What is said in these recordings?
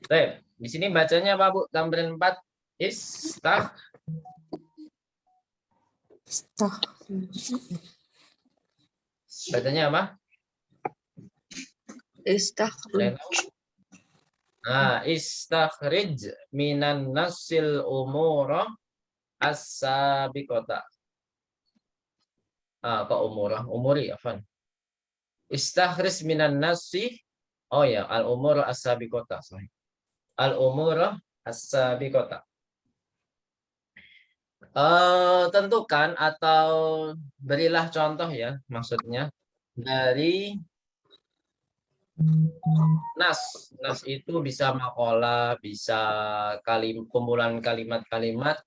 Baik, di sini bacanya apa, Bu? Tamrin 4. Istah. Bacanya apa? Istakhrij. Nah, istakhrij minan nasil umura as-sabiqata. Kok umurah? Umuri, afan. Istakhrij minan nasi. Oh ya, al-umura as-sabiqata. Sorry. Al-umura as-sabiqata. Tentukan atau berilah contoh ya, maksudnya dari nas. Nas itu bisa makalah, bisa kumpulan kalimat-kalimat.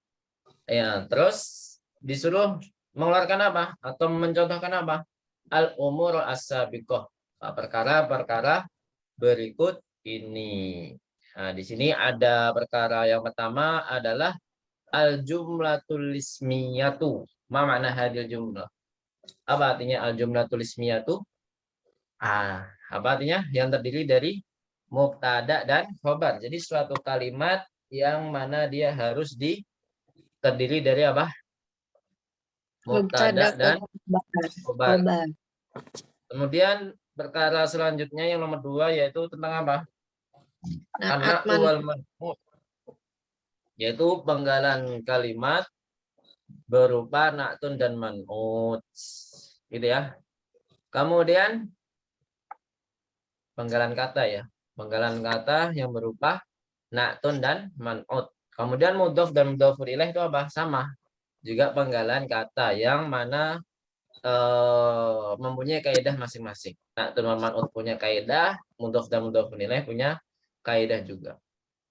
Ya, terus disuruh mengeluarkan apa? Atau mencontohkan apa? Al-umur as-sabiqah. Perkara-perkara berikut ini. Nah, di sini ada perkara yang pertama adalah al-jumlatul ismiyatu. Ma makna hadil jumlah? Apa artinya al-jumlatul ismiyatu? Apa artinya? Yang terdiri dari mubtada dan khobar. Jadi suatu kalimat yang mana dia harus terdiri dari apa? Mubtada dan khobar. Kemudian perkara selanjutnya yang nomor 2 yaitu tentang apa? Anak wal man'ut. Yaitu penggalan kalimat berupa na'tun dan man'ut. Gitu ya. Kemudian penggalan kata ya. Penggalan kata yang berupa na'tun dan man'ut. Kemudian mudhof dan mudhofun ilaih itu apa? Sama. Juga penggalan kata yang mana mempunyai kaidah masing-masing. Na'tun dan man'ut punya kaidah, mudhof dan mudhofun ilaih punya kaidah juga.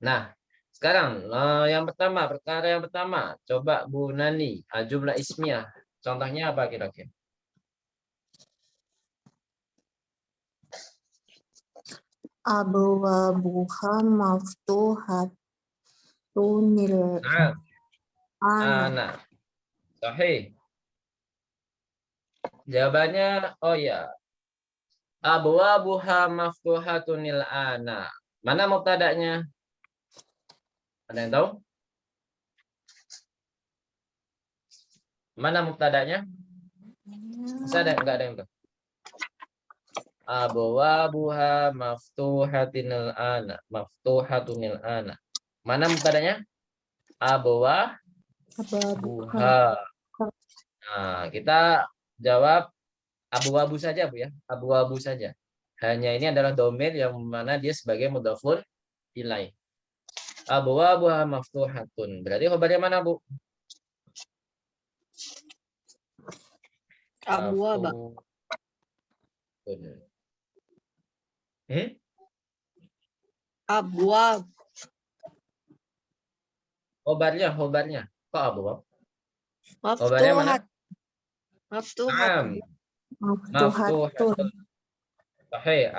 Nah, sekarang perkara yang pertama, coba Bu Nani, jumlah ismiyah. Contohnya apa kira-kira? Abwabuha maftuhatunil Ana. Sahih. Jawabannya, oh ya. Abwabuha maftuhatunil ana. Mana mubtada'nya? Ada yang tahu? Mana mubtada'nya? Bisa ada? Enggak ada yang tahu. Abwabuha maftuhatunil ana. Maftuhatunil ana. Mana mubtada'nya? Abwabuha. Nah, kita jawab abu-abu saja, Bu ya. Abu-abu saja. Hanya ini adalah domir yang mana dia sebagai mudhafun ilaih. Abwabuha maftuhatun. Berarti khabarnya mana, Bu? Abwaba. Abwab. Khobarnya. Kok abwab? Khobarnya mana? Maftuhat. Maftuhatun. Sahih,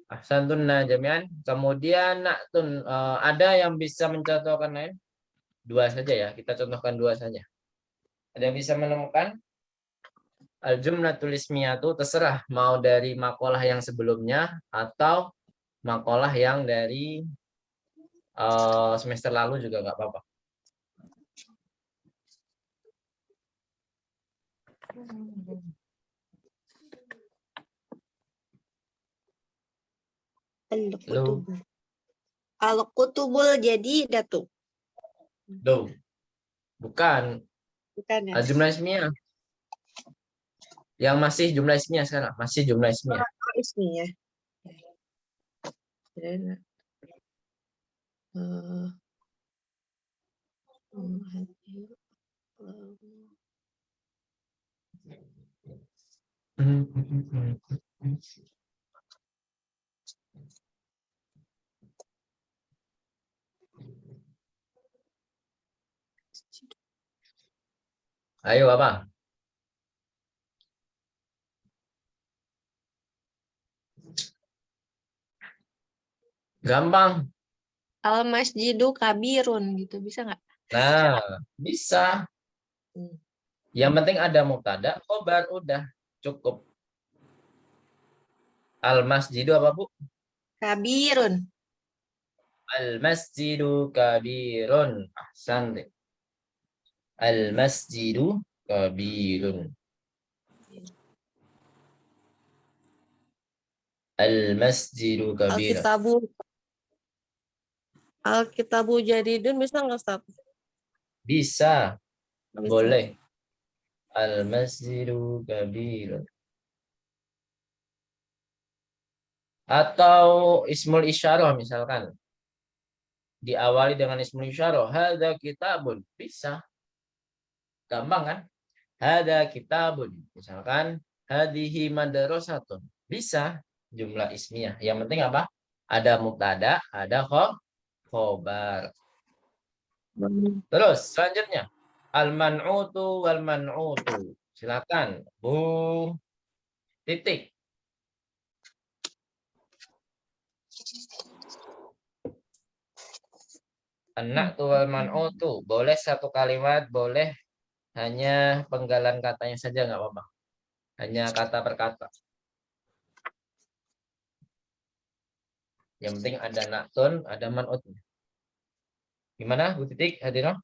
ahsantun jami'an. Kemudian na'tun, ada yang bisa mencontohkan lain? Dua saja ya, kita contohkan dua saja. Ada yang bisa menemukan? Al-jumlatul ismiyatu terserah mau dari makalah yang sebelumnya atau makalah yang dari semester lalu juga nggak apa-apa. Al-kutubul jadidatu. Loh, bukan. Bukan ya? Jumlah ismiyah. Yang masih jumlah ismiyah sekarang, masih jumlah ismiyah. Ismiyah. Ayo apa? Gampang. Al-masjidu kabirun gitu, bisa nggak? Nah, bisa. Yang penting ada mubtada, khobar, udah cukup. Al-masjidu apa, Bu? Kabirun. Al-masjidu kabirun. Ahsan. Al-masjidu kabirun. Al-masjidu kabirun. Alkitabu jadidun bisa nggak, Ustaz? Bisa, Bisa. boleh. Al-masjidu kabirun. Atau ismul isyarah misalkan. Diawali dengan ismul isyarah. Hadza kitabun. Bisa. Gampang kan? Hadza kitabun. Misalkan hadhihi madrasatun. Bisa jumlah ismiyah. Yang penting apa? Ada mubtada, ada khobar. Terus selanjutnya al-man'utu wal man'utu. Silakan Bu Titik. Anak wal man'utu. Boleh satu kalimat, boleh hanya penggalan katanya saja nggak apa-apa. Hanya kata per kata. Yang penting ada naktun, ada man'ut. Gimana Bu Titik, Hadinah?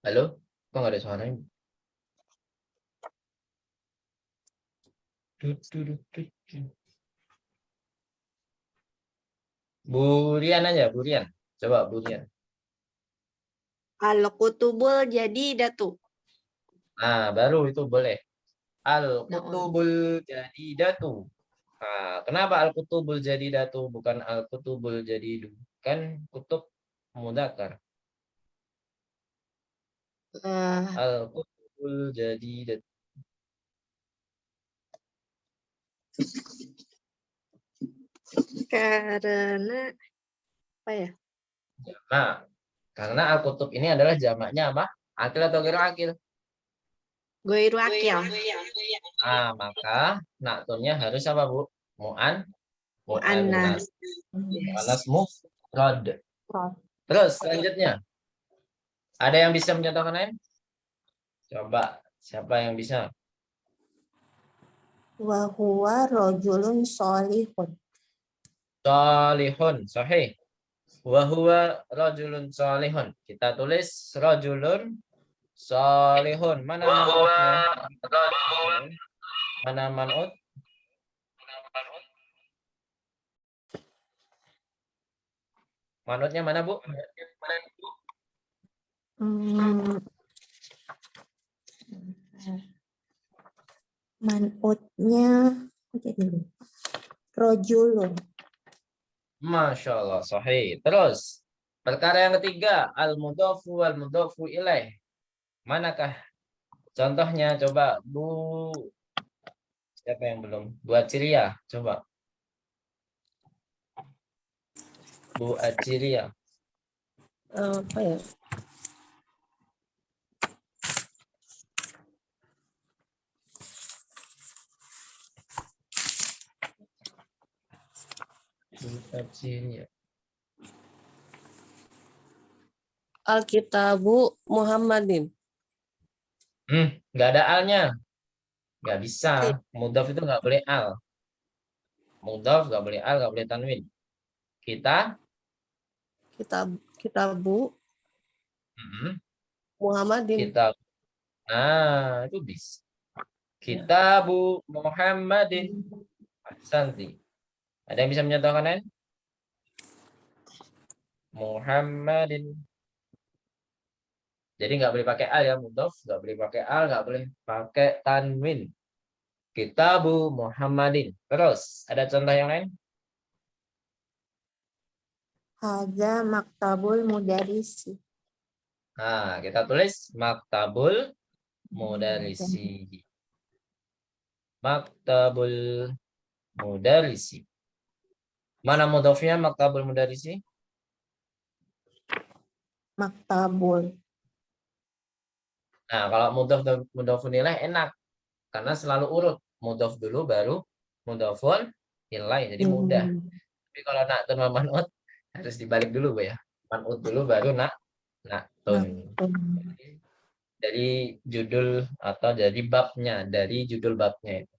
Halo? Kok nggak ada suaranya? Bu Rian aja, Bu Rian. Coba Bu Rian. Al-kutubul jadidatu. Nah, baru itu boleh. Al-kutubul jadidatu. Nah, kenapa al-kutubul jadidatu bukan al-kutubul jadidu? Kan kutub mudzakkar. Al-kutubul jadidatu. Karena apa ya? Nah, karena al-kutub ini adalah jamaknya apa? Akil atau ghairu akil? Goiru akil. Ah, maka naktunnya harus apa, Bu? Mu'annas. Mu'annas mufrad. Terus selanjutnya. Ada yang bisa mencontohkan lain? Coba, siapa yang bisa? Wa huwa rajulun sholihun. Salihun, sahih. Wa huwa rajulun salihun. Kita tulis rajulun salihun. Mana man'utnya? Mana man'ut? Man'utnya mana, Bu? Man'utnya jadi lupa. Rajulun. Masya Allah, sahih. Terus, perkara yang ketiga, al-mudhafu wal mudhafu ilaih. Manakah contohnya? Coba, Bu. Siapa yang belum? Bu Acilia, coba. Bu Acilia. Apa ya? Bu Acilia. Alkitabu Muhammadin. Nggak ada alnya. Nggak bisa. Mudhaf itu nggak boleh al. Mudhaf nggak boleh al, nggak boleh tanwin. Kitabu Mm-mm. Muhammadin. Kita, itu bisa. Kitabu Muhammadin. Santi. Ada yang bisa menyatakan lain? Muhammadin. Jadi nggak boleh pakai al ya, mudhaf, nggak boleh pakai al, nggak boleh pakai tanwin. Kitabu Muhammadin. Terus, ada contoh yang lain? Hadza maktabul mudarrisi. Nah, kita tulis maktabul mudarrisi. Maktabul mudarrisi. Mana mudhafnya maktabul mudarrisi? Maktabul. Nah, kalau mudhafun ilaih enak. Karena selalu urut. Mudhaf dulu baru mudhafun ilaih. Jadi mudah. Tapi kalau naktun sama man'ut harus dibalik dulu, Bu ya. Man'ut dulu baru naktun. dari judul atau dari babnya, dari judul babnya itu.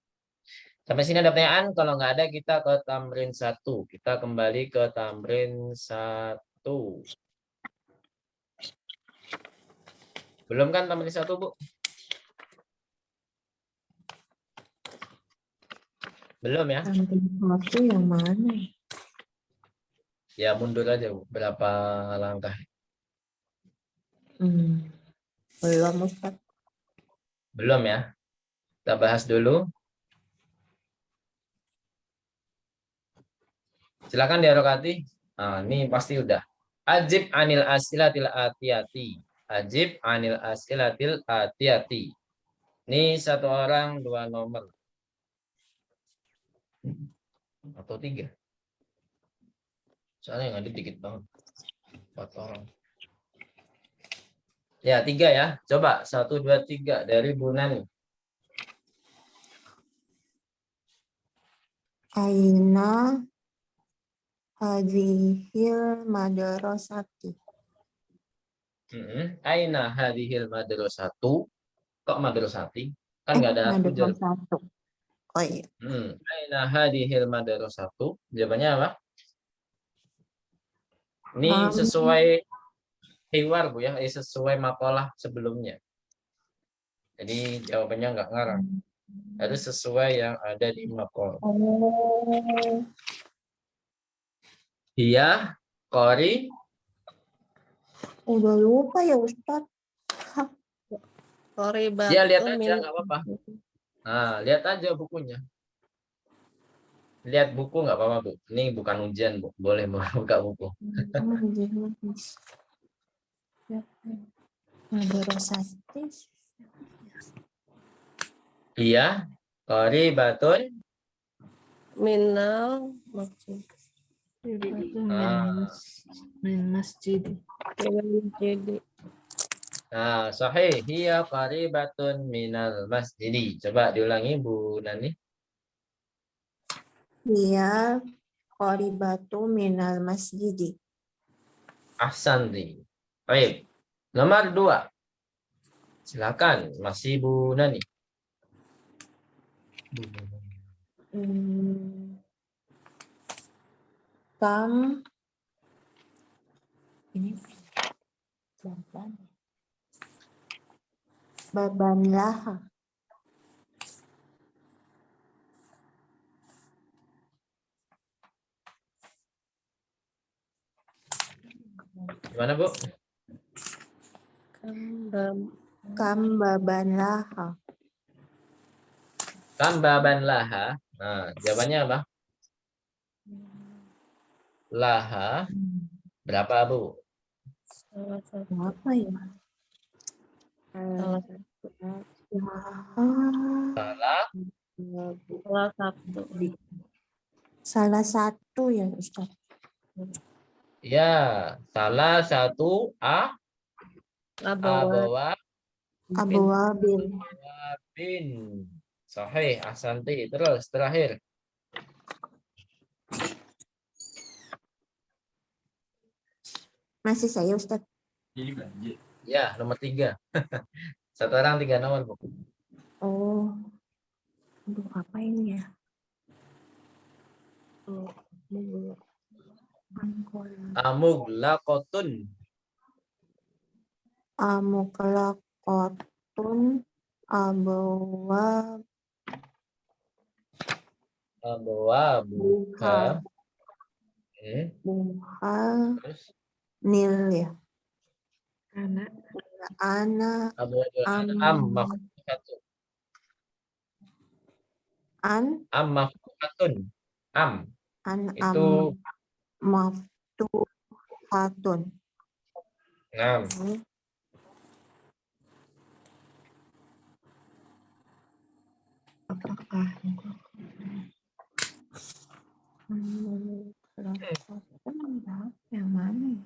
Sampai sini ada pertanyaan? Kalau nggak ada, kita ke tamrin 1. Kita kembali ke tamrin 1. Belum kan tamrin 1, Bu? Belum ya? Tamrin 1 yang mana? Ya mundur aja, Bu. Berapa langkah? Belum Ustaz. Belum ya? Kita bahas dulu. Silakan diharokati. Nah, ini pasti udah. Ajib anil asilatil atiyati. Ajib anil asilatil atiyati. Ini 1 orang 2 nomor. Atau 3. Soalnya yang ada dikit banget. 4 orang. Ya, 3 ya. Coba 1, 2, 3 dari Bu Nani. Aina hadhil madrasati. Aina hadhil madrasatu. Kok madrasati? Kan nggak ada harfu jar. Madrasatu. Oh iya. Aina hadhil madrasatu. Jawabannya apa? Ini Kam- sesuai hiwar, Bu ya. Sesuai makalah sebelumnya. Jadi jawabannya nggak ngarang. Harus sesuai yang ada di makalah. Oh, Dia Qori. udah lupa ya Ustaz. Ya lihat Qoribatun aja, nggak apa-apa. Nah, lihat aja bukunya. Lihat buku nggak apa-apa, Bu. Ini bukan ujian, Bu. Boleh buka buku. Madrasati. Iya, Qoribatun. minal maksud Min masjid. jadi Nah, sahih. Hiya qaribatun minal masjidi. Coba diulangi, Bu Nani. Dia qoribatu minal masjidi. Ahsanti. Baik. Nomor 2. Silakan, masih Bu Nani. Kam ini baban laha. Gimana, Bu? Kam baban laha. Tambaban laha. Nah, jawabannya apa? Laha. Berapa, Bu? salah satu Apa ya? salah satu Laha. Salah. salah satu Salah satu ya Ustaz. Ya, salah satu abawa Abwabil. bin. Sahih, ahsanti. Terus terakhir. Masih saya Ustaz. Ya, nomor 3. 1 orang 3 nomor, Bu. Oh. Aduh, apa ini ya? Amuglaqotun. Amuklaqotun abwab Abwabuha. buha Terus nil ya. Anak. Ana Abwabuha maftuhatun. an Maftuhatun. an Itu maftuhatun. 6. Apakah Yang mana ya?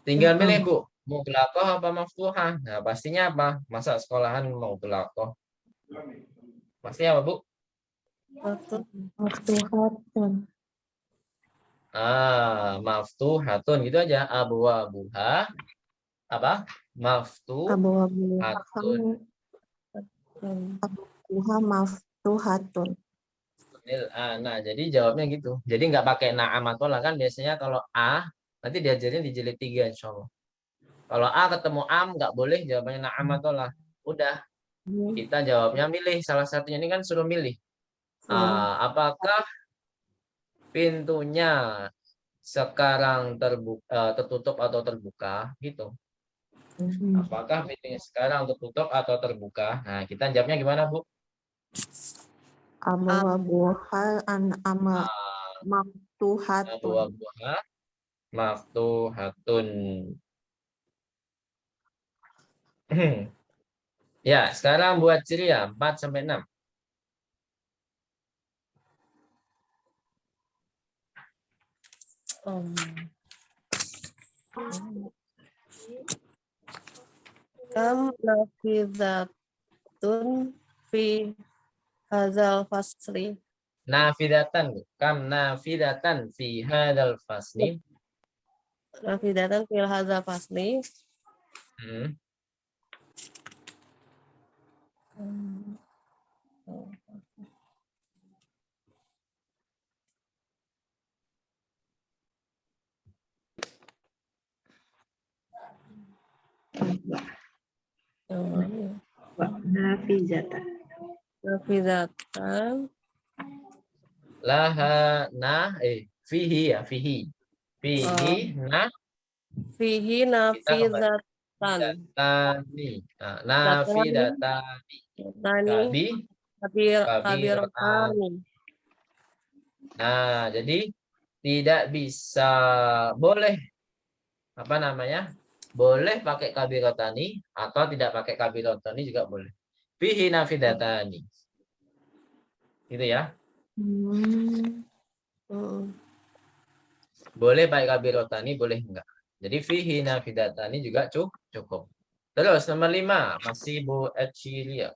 Tinggal milih, Bu. Mughlaqah apa maftuhah? Nah, pastinya apa? Masa sekolahan mughlaqah? Pasti apa, Bu? Maftuhatun. Maftuhatun gitu aja. Abwabuha apa? Maftu Abu-abu Abuha maftuhatun. Nah, jadi jawabnya gitu. Jadi nggak pakai na'am atau lah kan biasanya kalau A nanti diajarin di jilid 3 insya Allah. Kalau A ketemu am nggak boleh jawabannya na'am atau lah. Udah kita jawabnya milih salah satunya ini kan suruh milih. Apakah pintunya sekarang tertutup atau terbuka gitu. Apakah pintunya sekarang tertutup atau terbuka? Nah, kita jawabnya gimana, Bu? Abu-abuha an ama maftuhatun. Abu-abuha maftuhatun. Ya, sekarang buat ciri ya 4 sampai 6. Kam nafidatun fi hazal fasli. Nafidatan, Bu. Kam nafidatan fi hadal fasli. Nafidatan fil hazal fasli. Hmm. Nafizatan. Nafidatan Laha fihi ya fihi. Fihi fihi kita kembali nafidatan. datani. Nah, Datani, nafidatani. datani, Kabiratan. kabirotani. Nah, jadi tidak bisa boleh apa namanya? Boleh pakai kabirotani atau tidak pakai kabirotani juga boleh. Fihi nafidatani. Gitu ya. Boleh pakai kabirotani, boleh enggak. Jadi fihi nafidatani juga cukup. Terus nomor 5 masih Bu Echilia.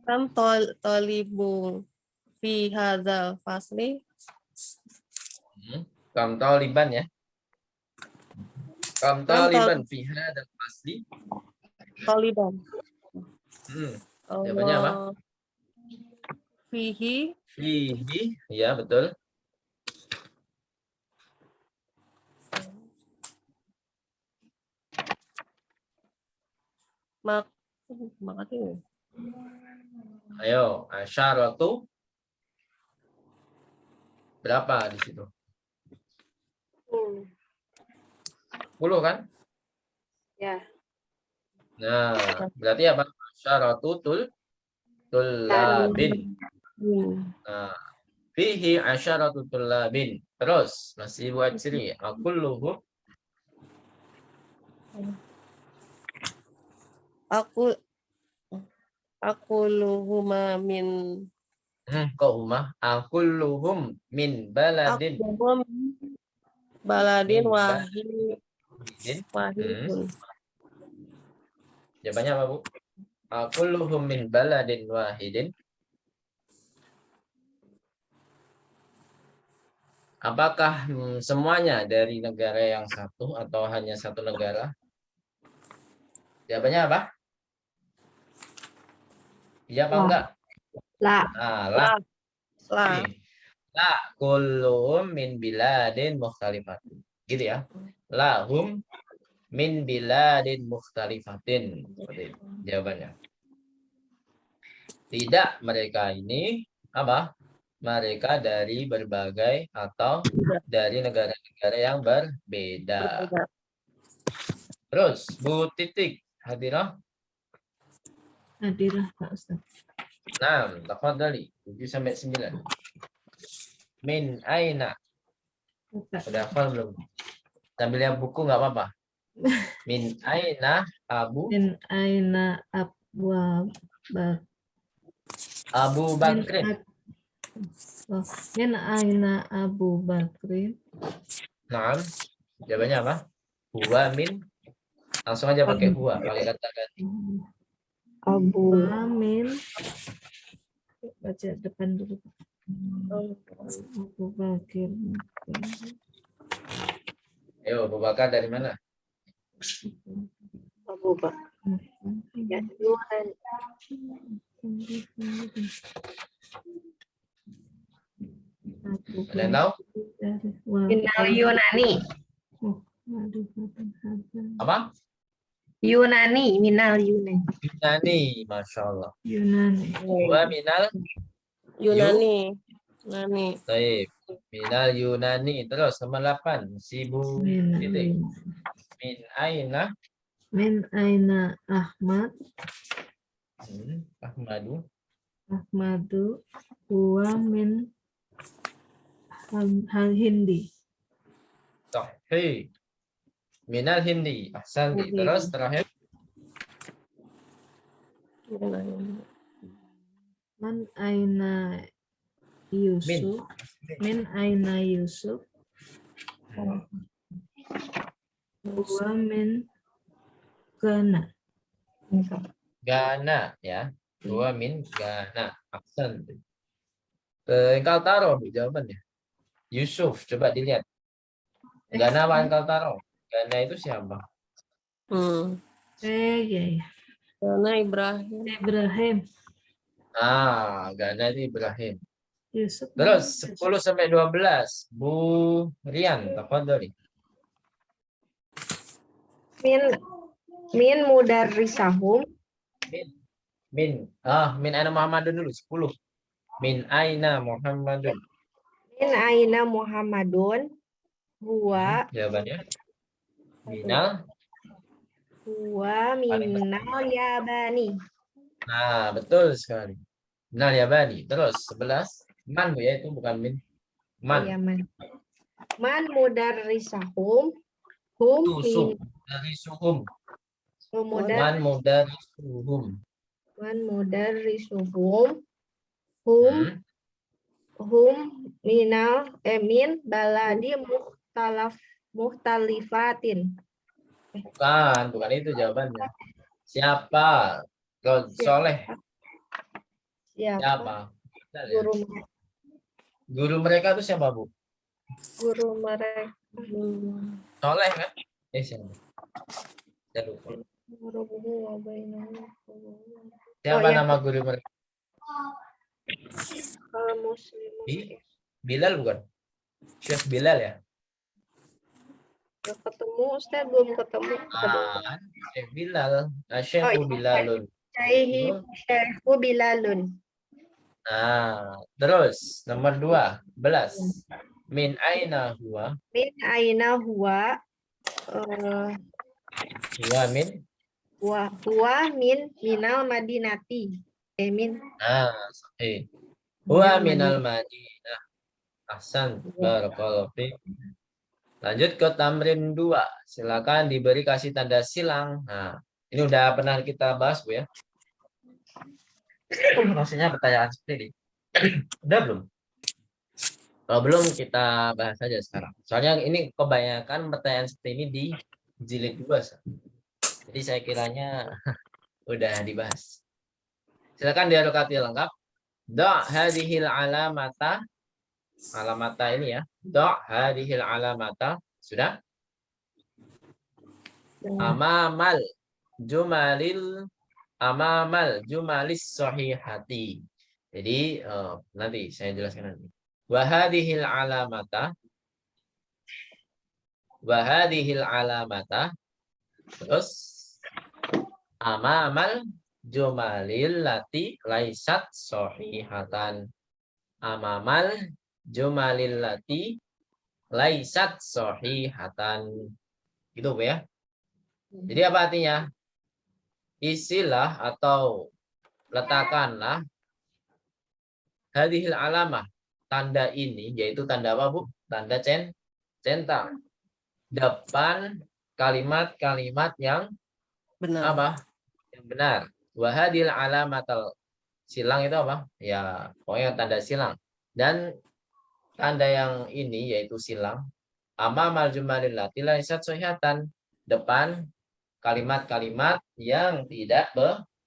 Kam tolibu fi hadzal fasli. Kam taliban ya. Kam taliban fi hadzal fasli. Toliban. Jawabannya apa? Fihi Fihi, ya betul. makasih. Ayo, asyaratu. Berapa di situ? 10 kan? Ya. Nah, berarti apa? Asyaratu tullabin. Nah, fihi asyaratu tullabin. Terus, masih buat ciri. Akulluhum. Aku luhuma min Kok humah? Akulluhum min baladin. aku baladin Min wahidun. baladin. Jawabannya apa, Bu? Akulluhum min baladin wahidin. Apakah semuanya dari negara yang satu atau hanya satu negara? Jawabannya apa? Iya apa enggak? La. Nah, lah. lah. La kullum min biladin mukhtalifatin. Gitu ya. Lahum min biladin mukhtalifatin. Seperti itu jawabannya. Tidak, mereka ini apa? Mereka dari berbagai atau dari negara-negara yang berbeda. Terus, Bu Titik, hadirah. Hadirah Pak Ustaz. 6, tafadhali. 7 sampai 9. Min aina. Udah hafal belum? Sambil lihat buku nggak apa-apa. Min aina Abu. Min aina Abu Bakrin. Min aina Abu Bakrin. Nah, jawabannya apa? Huwa min. Langsung aja pakai huwa, pakai kata ganti. Abu Amin. Baca depan dulu. Abu Bakar. Ayo, Abu Bakar dari mana? Abu Bakar. Ya, Yunan. Ada yang tahu? Minal Yunani. Apa? Yunani, minal Yunani. Yunani, Masya Allah. Yunani. Wa minal, Yunani. Yunani. taib. Minal Yunani. Terus nomor 8. Sibu Min titik. aina. Min aina. Min aina Ahmad. Ahmadu. Ahmadu huwa min hal Hindi. Sahih. Minal Hindi. Ahsanti. Terus terakhir. Man aina Yusuf. Min aina Yusuf. Huwa min Ghana. Ghana ya. Dua min Ghana. Ahsanti. Engkau taruh di jawabannya. Yusuf. Coba dilihat. Ghana apa engkau taruh? Ghana itu siapa? Ya. Karena Ibrahim. Ibrahim. Ghana itu Ibrahim. Yusuf. Terus 10 sampai 12. Bu Rian, tafadhali. Min mudarrisahum. Min aina Muhammadun dulu 10. Min aina Muhammadun. Min aina Muhammadun. Huwa Jawabannya. Minal. minal Yabani. Nah, betul sekali. Minal Yabani. Terus 11. Man Bu ya, itu bukan min. Man. Iya, man mudarrisahum. Hum Tusuk. Dari suhum. mudar Man mudarrisuhum. man mudarrisuhum. Hum minal min baladi muhtalifatin. Bukan itu jawabannya. Siapa? Soleh. Siapa? Guru Guru mereka itu siapa, Bu? guru mereka. Soleh kan? Siapa? Saya lupa. Siapa nama guru mereka? Kalau muslim Bilal bukan? Syekh Bilal ya? belum ketemu, Ustaz belum ketemu. Syekh Bilal. Syekhu Bilalun. Syekhu Bilalun. Terus nomor 12. Min aina huwa? Min aina huwa Huwa min? huwa minal madinati. Min. Sahih. Huwa minal Madinah. Ahsan. Barakallahu fiik. Lanjut ke tamrin 2. Silakan diberi kasih tanda silang. Nah, ini udah pernah kita bahas, Bu ya. Maksudnya pertanyaan seperti ini. Udah belum? Kalau belum kita bahas saja sekarang. Soalnya ini kebanyakan pertanyaan seperti ini di jilid 2. Jadi saya kiranya udah dibahas. Silakan dialokasi lengkap. Da' hadhil alamata. Alamata ini ya. Da' hadhil alamata. Sudah? Amamal jumalis sahihati. Jadi nanti saya jelaskan nanti. Wa hadhil alamata. Terus amamal jumalil lati laisat sahihatan. Amamal jumalil lati laisat sahihatan. Gitu Bu ya. Jadi apa artinya? Isilah atau letakkanlah hadhil alamah, tanda ini, yaitu tanda apa Bu? Tanda centang. Depan kalimat-kalimat yang Benar. apa? Yang benar. Wahadil alamatal, silang itu apa? Ya, pokoknya tanda silang. Dan tanda yang ini yaitu silang. Amamal jumalil lati laisat sahihatan, depan kalimat-kalimat yang tidak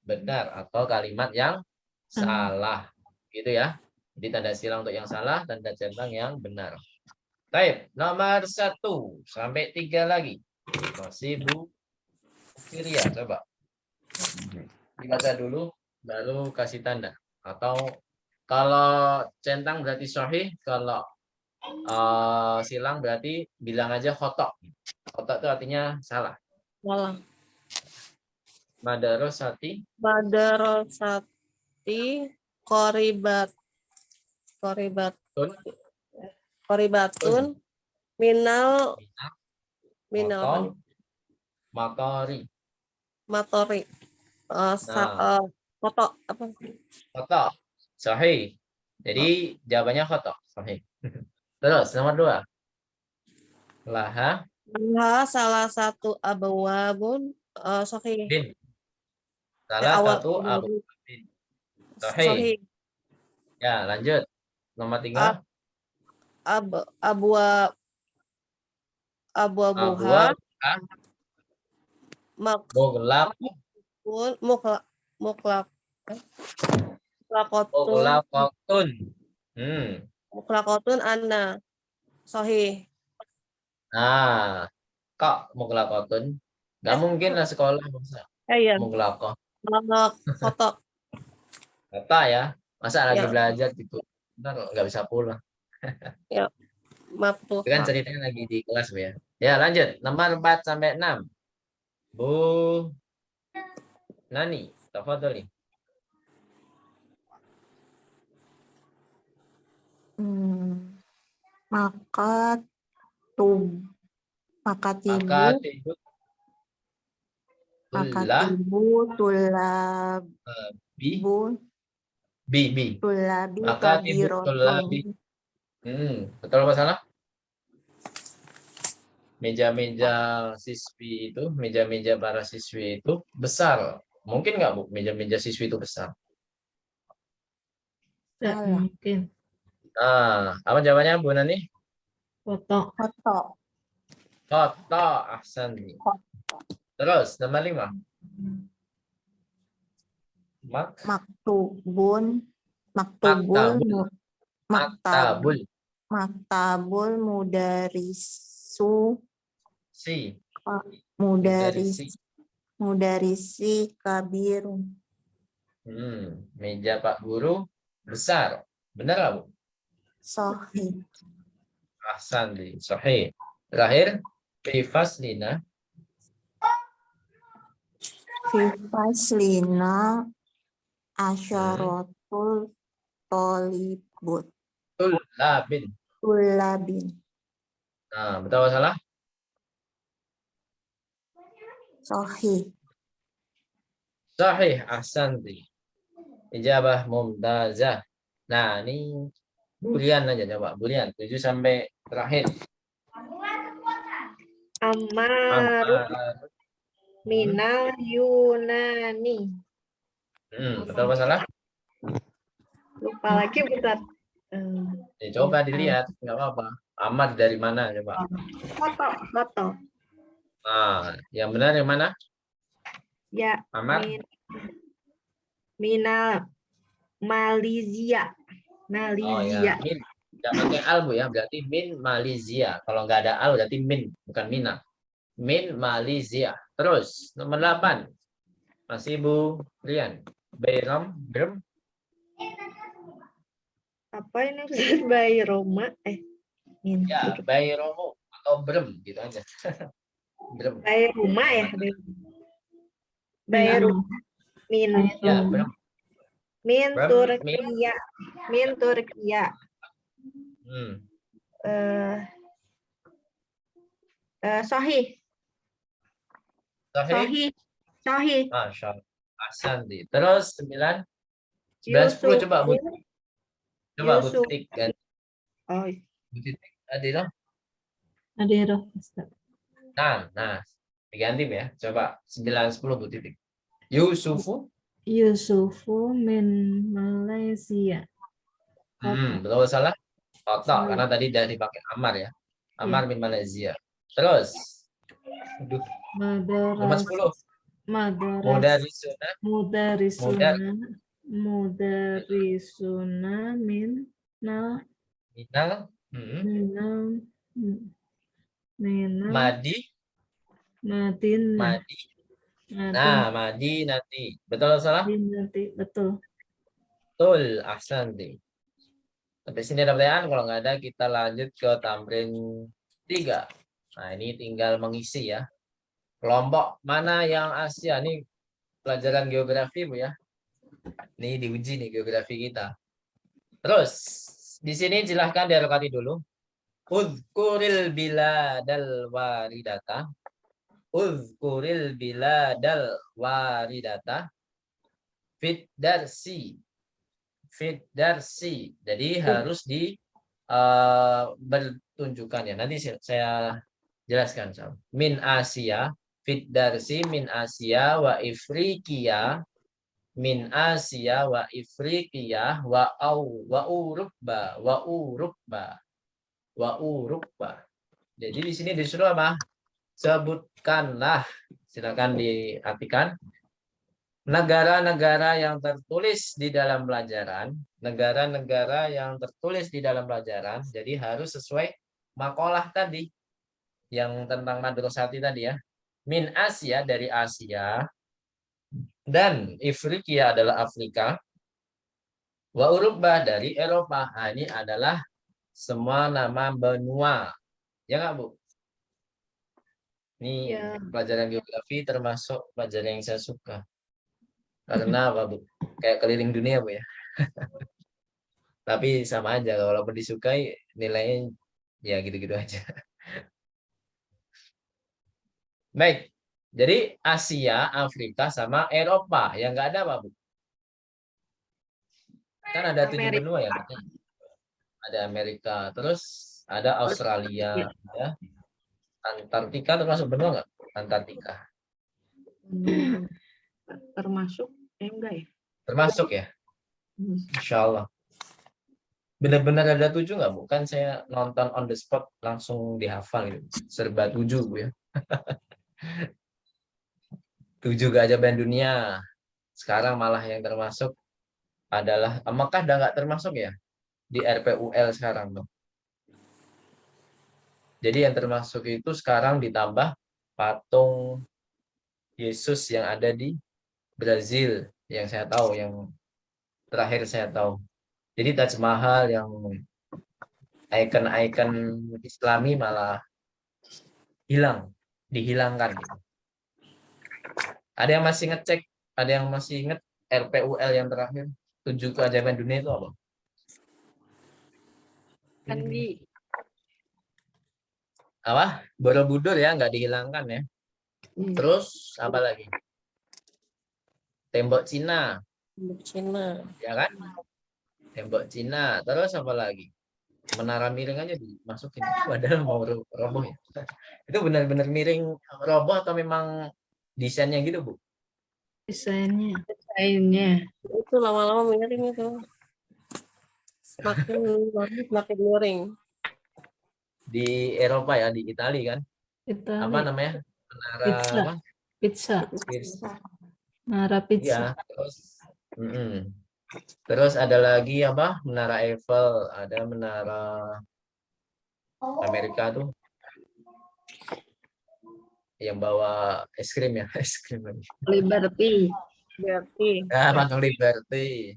benar atau kalimat yang salah. Gitu ya. Jadi tanda silang untuk yang salah, tanda centang yang benar. Baik, nomor 1 sampai 3 lagi. Masih Bu Firia, coba. Dibaca dulu, baru kasih tanda. Atau kalau centang berarti sahih, kalau silang berarti bilang aja khotok. Khotok itu artinya salah. Salah. Madarosati, Badarosati tun, koribatun minal moto, apa nih? matori. Matori. Nah, Foto apa? khotok, sahih. Jadi jawabannya khotok, sahih. Terus nomor 2. Laha Salah satu abawabun sahih. bin. Salah Awal satu abu bin. Sahih. sahih. Ya, lanjut. Nomor 3. Ab, ab, abwa Abwa abwabuha muglaq makun muklak muklakotun muglaqatun. muklakotun anna sahih. Nah, kok muglaqatun? Gak mungkin lah sekolah masa Iya. muglaqah. Foto. Kata ya, masa lagi Ya. belajar gitu. Ntar nggak bisa pulang. Ya. Itu kan Maftuha. ceritanya lagi di kelas Bu, ya. Ya, lanjut. Nomor 4 sampai 6. Bu Nani, tafadhali. Maka tub maka Maka tibu tibullah tulabu bi. tulabi Maka tibullah kabiroton. betul apa salah? Meja-meja siswi itu, meja-meja para siswi itu besar. Mungkin nggak Bu, meja-meja siswi itu besar? Tidak Salah. mungkin. Nah, apa jawabannya Bu Nani? Foto. Foto. Foto, ahsan. Terus, nomor 5. Maktubun Maktabul. maktabul mudarisu Si. mudarisi kabirun. Meja Pak Guru besar. Benar nggak Bu? Sahih. Ahsan. Sahih. Terakhir, Fifaslina. Fifaslina asyaratul tolibut Tulabin. tulabin. Nah, betul apa salah? Sahih. Sahih, ahsanti. Ijabah mumtazah. Nah, ini bulian aja coba. Bulian 7 sampai terakhir. Amarut minal Yunani. Betul apa salah? Lupa lagi bentar. Coba dilihat, nggak apa-apa. Amar dari mana coba? Foto. Nah, yang benar yang mana? Ya, Amar? Minal Malaysia. Oh ya, min. Nggak pakai al Bu ya, berarti min Malaysia. Kalau nggak ada al berarti min, bukan mina. Min Malaysia. Terus nomor 8. Masih Bu Rian. Bayram, Brem. Apa ini by Roma? Ya, Bayromo atau Brem gitu aja. Brem. By Roma ya. By Roma. Ya, Brem. Min Brem, Turkiya. Min Turkiya. Sahih. Sahih. Masya Allah. Ahsanti. Terus 9, 10 coba Bu. Coba Bu Yusuf. titik kan. Oh. Bu titik Adila. Adero. Ustaz. Nah, diganti ya. Coba 9, 10 Bu titik. Yusufu. Yusufu min Malaysia. Betul salah? Otak, karena tadi dari pakai Amar ya. Amar min Malaysia. Terus. Nomor 10. Mudarisuna. Mudarisuna mudarisuna minal Minal, minal minal madi, madinah madi. Nah, madi nanti. Betul atau salah? nanti betul. Betul, ahsanti. Sampai sini ada pertanyaan. Kalau nggak ada, kita lanjut ke tamrin 3. Nah, ini tinggal mengisi ya. Kelompok mana yang Asia? Ini pelajaran geografi, Bu ya. Ini diuji nih geografi kita. Terus, di sini silahkan diharokati dulu. Udkuril biladal waridata. Udkuril biladal waridata. Fit darsi. Fit darsi. Jadi harus di bertunjukkan ya. Nanti saya jelaskan. Min Asia. Fit darsi min Asia wa Ifriqiya. Min Asia wa Ifriqiya wa Urubba wa Urubba wa Urubba. Jadi di sini disuruh apa? Sebutkanlah, silakan diartikan, negara-negara yang tertulis di dalam pelajaran, negara-negara yang tertulis di dalam pelajaran. Jadi harus sesuai makalah tadi yang tentang madrasati tadi ya. Min Asia dari Asia, dan Ifriqiya adalah Afrika, wa Urubba dari Eropa. Nah, ini adalah semua nama benua. Ya nggak, Bu? Ini Ya. pelajaran geografi termasuk pelajaran yang saya suka. Karena apa, Bu? Kayak keliling dunia, Bu ya. Tapi sama aja, walaupun disukai, nilainya ya gitu-gitu aja. Baik, jadi Asia, Afrika, sama Eropa. Yang nggak ada apa, Bu? Kan ada 7 Amerika. benua ya. Ada Amerika, terus ada Australia, ya. Antartika termasuk benua nggak? Antartika. Termasuk enggak ya? Termasuk ya? Insya Allah. Benar-benar ada 7 nggak, Bu? Kan saya nonton on the spot langsung dihafal gitu. Serba 7, Bu ya. 7 keajaiban dunia. Sekarang malah yang termasuk adalah, Mekah udah nggak termasuk ya? Di RPUL sekarang, tuh. Jadi yang termasuk itu sekarang ditambah patung Yesus yang ada di Brazil, yang saya tahu, yang terakhir saya tahu. Jadi Taj Mahal yang ikon-ikon Islami malah dihilangkan. Ada yang masih ngecek, ada yang masih ingat RPUL yang terakhir, 7 keajaiban dunia itu apa? Kan di Apa? Borobudur ya, nggak dihilangkan ya. Terus apa lagi? Tembok Cina, Cina. ya kan? Tembok Cina. Terus apa lagi? Menara miring aja dimasukin. Padahal mau roboh ya. Itu benar-benar miring roboh atau memang desainnya gitu, Bu? Desainnya. Itu lama-lama miring itu. Semakin lama semakin miring. Di Eropa ya, di Italia kan? Italia. Apa namanya? Menara Pizza. apa? Pizza. Menara Iya, pizza. terus terus ada lagi apa? Menara Eiffel, ada menara Amerika tuh yang bawa es krim ya, es krim lagi. Liberty. Berarti Ya, patung Liberty.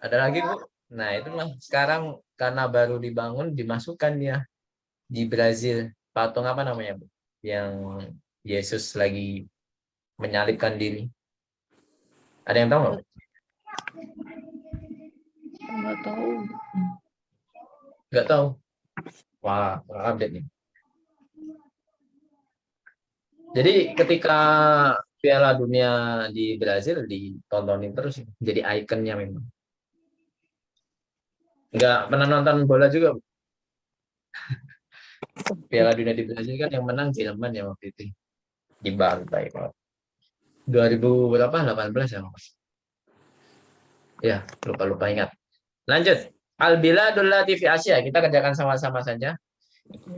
Ada lagi, Bu? Nah, itulah sekarang karena baru dibangun, dimasukkan ya di Brazil. Patung apa namanya, Bu? Yang Yesus lagi menyalibkan diri. Ada yang tahu nggak, Bu? Nggak tahu. Nggak tahu. Wah, kurang update nih. Jadi ketika Piala Dunia di Brazil ditontonin terus, jadi ikonnya memang. Nggak pernah nonton bola juga, Bu? Piala Dunia di Brazil kan yang menang Jerman ya waktu itu. Dibantai, Pak. 2018 ya, Mas? Ya, lupa ingat. Lanjut. Al-biladul lati fi Asia. Kita kerjakan sama-sama saja.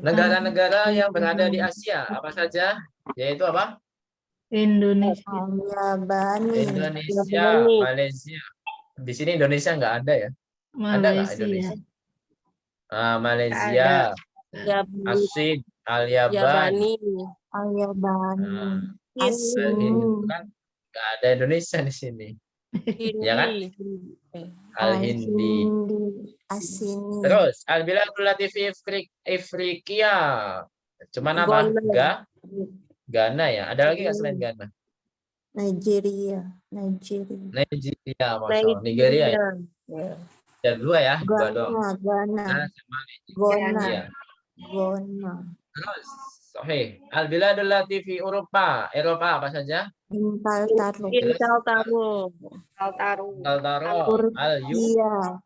Negara-negara yang berada di Asia apa saja? Yaitu apa? Indonesia. Al-Yabani. Indonesia, Yabani. Malaysia. Di sini Indonesia nggak ada ya? Ada nggak Malaysia. Indonesia? Ada. Malaysia, Yabani. Asid, Al-Yaban. Yabani. Al-Yabani. Nah, Asini. Al-Hind kan nggak ada Indonesia di sini. Ya kan? Hindi. Al-Hindi. Al-Hindi. Asini. Terus Al-Biladul Lati fi Afrikia. Cuman apa? Ghana. Ghana ya. Ada lagi nggak selain Ghana? Nigeria. Nigeria. Nigeria, Masya Allah. Nigeria ya. Ya. Ada dua ya, dua doang. Ghana. Ghana sama Ghana. Iya. Ghana. Terus, sahih. Al-Biladul Lati fi Eropa. Eropa apa saja? Intal Taru. Intal Taru. Kaltaru. Al-Taro, Turkiya.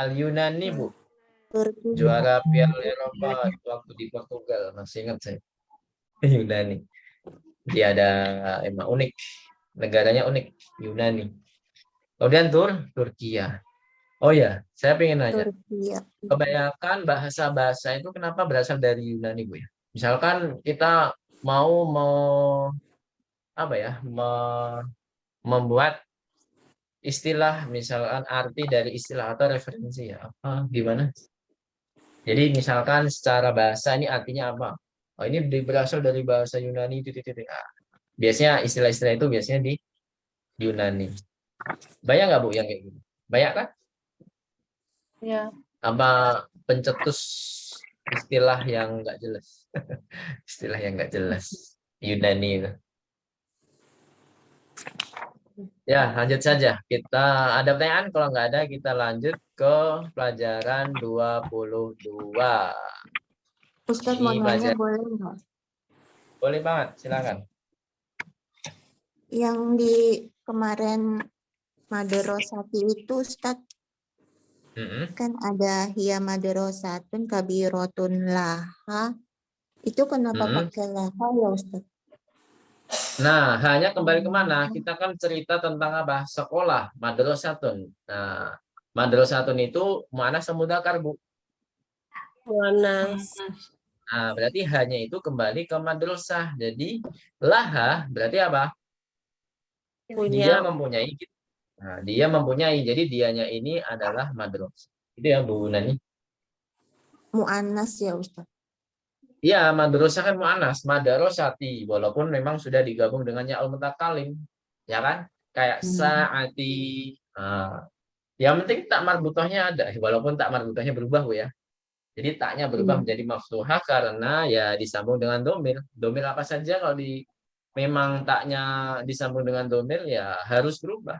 Al-Yunani, Bu. Turki. Juara Piala Eropa itu waktu di Portugal. Masih ingat saya. Yunani. Dia ada emang unik. Negaranya unik. Yunani. Kemudian Turkiya. Oh ya, saya pengen nanya. Turkiya. Kebanyakan bahasa-bahasa itu kenapa berasal dari Yunani, Bu ya? Misalkan kita mau apa ya? Membuat istilah, misalkan arti dari istilah atau referensi ya. Apa gimana? Jadi misalkan secara bahasa ini artinya apa? Oh, ini berasal dari bahasa Yunani titik-titik. Biasanya istilah-istilah itu biasanya di Yunani. Banyak nggak, Bu, yang kayak gitu? Banyak kan? Ya. Apa pencetus istilah yang nggak jelas? Istilah yang nggak jelas. Yunani itu. Ya, lanjut saja. Kita ada pertanyaan? Kalau nggak ada, kita lanjut ke pelajaran 22. Ustadz Ini mau nanya pelajaran. boleh nggak? Boleh banget, silakan. Yang di kemarin Madrasati itu Ustadz kan ada hiya madrasatun kabirotun laha. Itu kenapa pakai laha ya Ustadz? Nah, hanya kembali kemana? Kita kan cerita tentang apa? Sekolah, madrasatun. Nah, madrasatun itu muannats mudzakkar, Bu. Monas. Nah, berarti hanya itu kembali ke madrasah. Jadi, laha berarti apa? Dia Punya. mempunyai. Nah, dia mempunyai. Jadi, dianya ini adalah madrasah. Itu yang Bu Nani. Mu'annas ya Ustadz. Iya, madrasah kan mu'annas, madrasati, walaupun memang sudah digabung dengan ya al-mutakalim, ya kan? Kayak saati. Nah, yang penting tak marbutahnya ada, walaupun tak marbutahnya berubah, Bu ya. Jadi taknya berubah menjadi maftuhah karena ya disambung dengan domir. Domir apa saja kalau memang taknya disambung dengan domir ya harus berubah.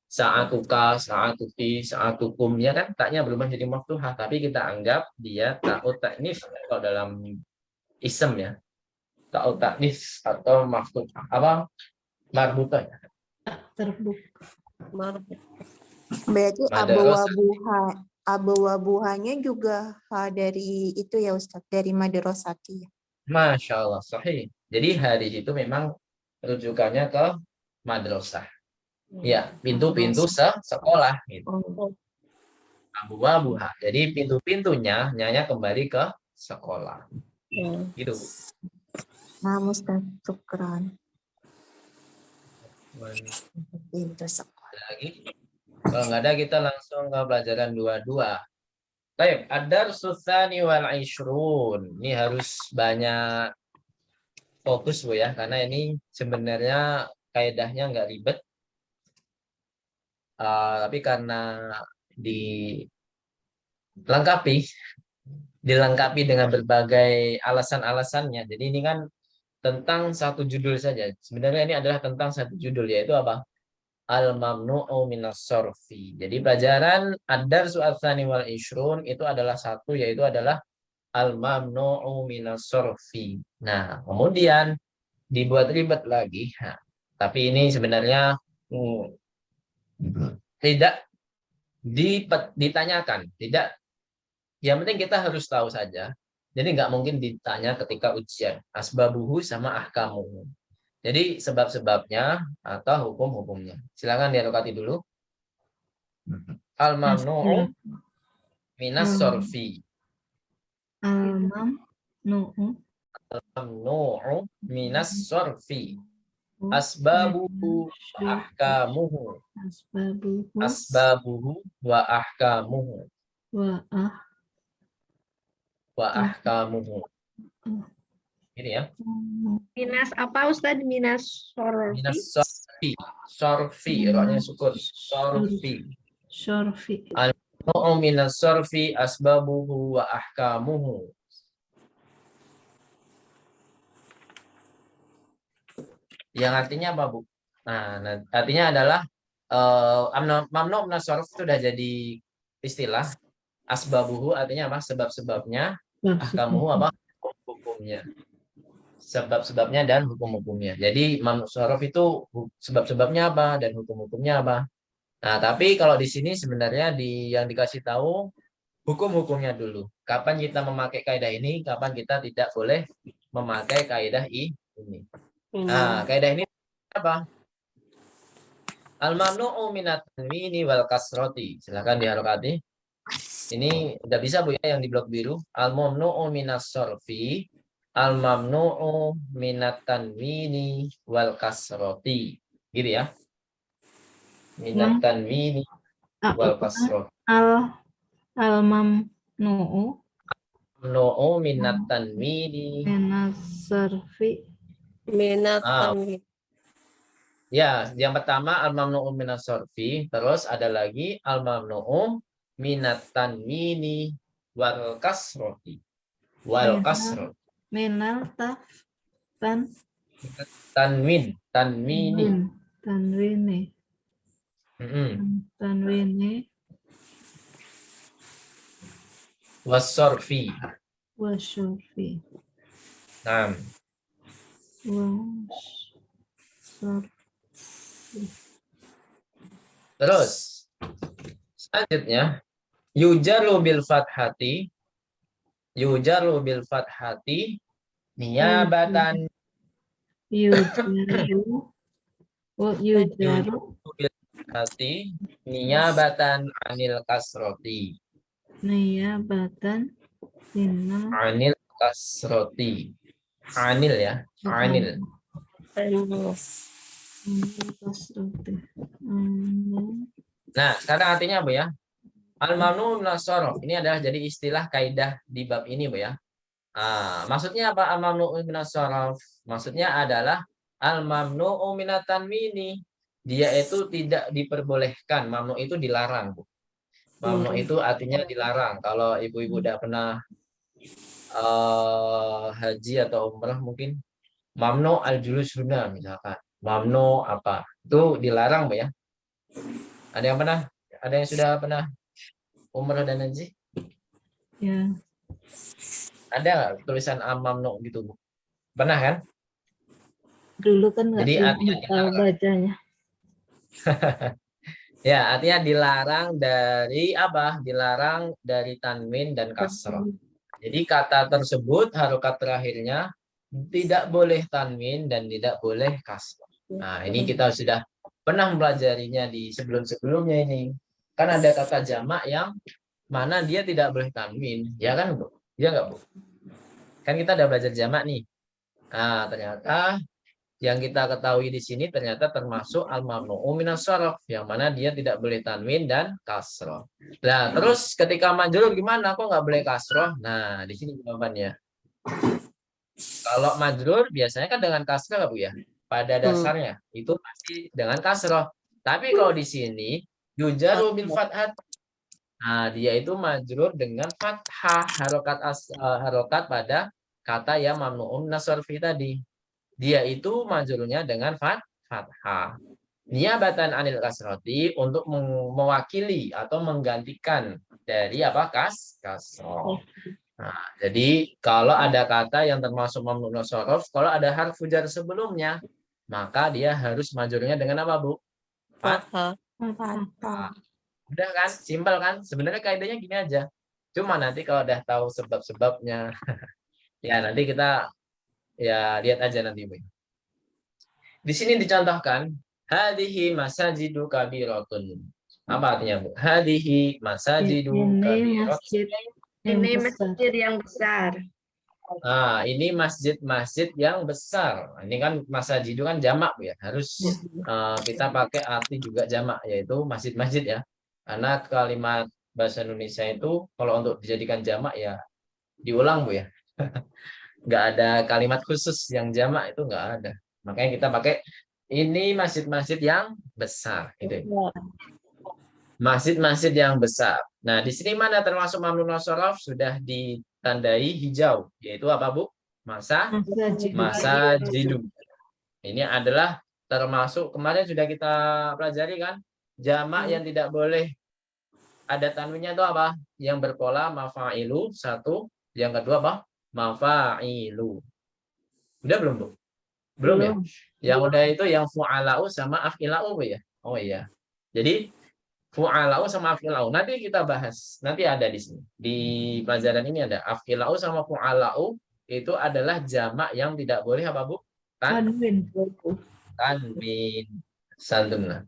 Saatuka, saatuki, saatukum, ya kan? Taknya berubah menjadi maftuhah, tapi kita anggap dia ta'ut ta'nif kalau dalam isem ya, ta'ut ta'nif atau maftuh apa marbutah ya. Terbuka. Berarti Madrasah. abawabuhanya juga dari itu ya Ustadz, dari madrasati. Masya Allah, sahih. Jadi hadis itu memang rujukannya ke madrasah. Ya, pintu-pintu sekolah gitu. Abu-abuha. Jadi pintu-pintunya nyanya kembali ke sekolah. Gitu. Nah, Ustadz, syukran. Pintu sekolah. Lagi. Kalau nggak ada kita langsung ke pelajaran 22. Baik, ad-darsus tsani wal 'ishrun. Ini harus banyak fokus, Bu ya, karena ini sebenarnya kaidahnya nggak ribet. Tapi karena dilengkapi dengan berbagai alasan-alasannya. Jadi ini kan tentang satu judul saja. Sebenarnya ini adalah tentang satu judul, yaitu apa? Al-mamnu'u minas sorfi. Jadi pelajaran ad-darsu ats-tsani wal 'ishrun itu adalah satu, yaitu adalah al-mamnu'u minas sorfi. Nah, kemudian dibuat ribet lagi. Nah, tapi ini sebenarnya tidak ditanyakan, tidak. Yang penting kita harus tahu saja. Jadi nggak mungkin ditanya ketika ujian. Asbabuhu sama ahkamu. Jadi sebab-sebabnya atau hukum-hukumnya. Silakan dirokati dulu. Al-mamnu'u minas sorfi. Al-mamnu'u Al-mamnu'u minas sorfi. Asbabuhu wa ahkamuhu. Asbabuhu Asbabuhu wa ahkamuhu. wa Wa ahkamuhu. Ini ya. Minas apa Ustadz? Minas sorfi? Minas sorfi. Sorfi. Roknya sukun. Sorfi. syarfi. Al-mamnu'u minas sorfi asbabuhu wa ahkamuhu. Yang artinya apa, Bu? Nah, artinya adalah mamnu' minas sorf itu sudah jadi istilah. Asbabuhu artinya apa? Sebab-sebabnya. Ahkamuhu apa? Hukum-hukumnya. Sebab-sebabnya dan hukum-hukumnya. Jadi mamnu' sorf itu sebab-sebabnya apa dan hukum-hukumnya apa. Nah, tapi kalau di sini sebenarnya yang dikasih tahu hukum-hukumnya dulu. Kapan kita memakai kaidah ini, kapan kita tidak boleh memakai kaidah ini. Nah, kaidah ini apa? Al-mamnu'u minat tanwini wal kasroti. Silakan diharokati. Ini udah bisa Bu ya yang di blok biru. Al-mamnu'u minas sorfi. Al-mamnu'u minat tanwini wal kasroti. Gitu ya. Minat tanwini wal kasroti. Al-mamnu'u Mamnu'u minat tanwini. minas sarfi. Minat Ah, tanwin. Ya, yang pertama al-mamnu'u minas sorfi, terus ada lagi al-mamnu'u minat tanwini wal kasroti. Wal kasroti. Minal Tanwini. tanwini. Tanwini Was-sorfi. wasyurfi. Nah, Wasyurfi. terus selanjutnya yujaru bil fathati. Yujaru bil fathati niyabatan Yujaru. Yujaru. bil fathati niyabatan anil kasroti. Niyabatan minal Anil kasroti. Anil ya. Anil. kasrati. Nah, sekarang artinya Bu ya. Al-mamnu minas sorof. Ini adalah jadi istilah kaidah di bab ini Bu ya. Maksudnya apa al-mamnu minas sorof? Maksudnya adalah al-mamnu minat tanwini. Dia itu tidak diperbolehkan. Mamnu itu dilarang Bu. Mamnu itu artinya dilarang. Kalau ibu-ibu udah pernah haji atau umrah mungkin mamnu al-julus huna misalkan. Mamnu apa? Itu dilarang Bu ya. Ada yang sudah pernah umrah dan haji? Ya, Ada nggak tulisan mamnu gitu Bu? Pernah kan? dulu kan Jadi artinya nggak tahu bacanya. Ya, artinya dilarang dari apa? Dilarang dari tanwin dan kasroh. Jadi kata tersebut harokat terakhirnya tidak boleh tanwin dan tidak boleh kasroh. Nah, ini kita sudah pernah mempelajarinya di sebelum-sebelumnya ini. Kan ada kata jamak yang mana dia tidak boleh tanwin. Ya kan, Bu? Ya nggak, Bu? Kan kita udah belajar jamak nih. Nah, ternyata yang kita ketahui di sini ternyata termasuk al-mamnu'u minas sorof, yang mana dia tidak boleh tanwin dan kasroh. Nah, terus ketika majrur gimana? Kok nggak boleh kasroh? Nah, di sini jawabannya. Kalau majrur biasanya kan dengan kasroh, Bu ya. Pada dasarnya itu pasti dengan kasroh. Tapi kalau di sini yujaru bil fathah. Nah, dia itu majrur dengan fathah, harokat pada kata yang mamnu'un minas sorofi tadi. Dia itu majrurnya dengan fathah. Niyabatan anil kasroti untuk mewakili atau menggantikan dari apa kasroh. Nah, jadi kalau ada kata yang termasuk mamnu' minas sorof, kalau ada harfu jar sebelumnya, maka dia harus majrurnya dengan apa, Bu? Fathah. Udah kan? Simpel kan? Sebenarnya kaidahnya gini aja. Cuma nanti kalau udah tahu sebab-sebabnya, ya nanti kita ya lihat aja nanti, Bu. Di sini dicontohkan hadhihi masajidu kabiratun. Apa artinya, Bu? Hadhihi masajidu Ini kabiratun. masjid Ini yang besar. masjid yang besar. Nah, ini masjid-masjid yang besar. Ini kan masajidu kan jamak Bu ya. Harus kita pakai arti juga jamak, yaitu masjid-masjid ya. Karena kalimat bahasa Indonesia itu kalau untuk dijadikan jamak ya diulang Bu ya. Nggak ada kalimat khusus yang jamak, itu nggak ada. Makanya kita pakai ini masjid-masjid yang besar gitu. Masjid-masjid yang besar. Nah, di sini mana termasuk mamnun shorof sudah ditandai hijau, yaitu apa Bu? Masa jidu. Ini adalah termasuk kemarin sudah kita pelajari kan, jamak yang tidak boleh ada tanwinnya itu apa? Yang berpola mafa'ilu satu, yang kedua apa? Mafa'ilu. Udah belum Bu? Belum ya? Yang udah itu yang fu'alau sama af'ilau Bu ya? Oh iya. Jadi fu'alau sama af'ilau. Nanti kita bahas. Nanti ada di sini. Di pelajaran ini ada af'ilau sama fu'alau itu adalah jamak yang tidak boleh apa Bu? Tanwin. Santun.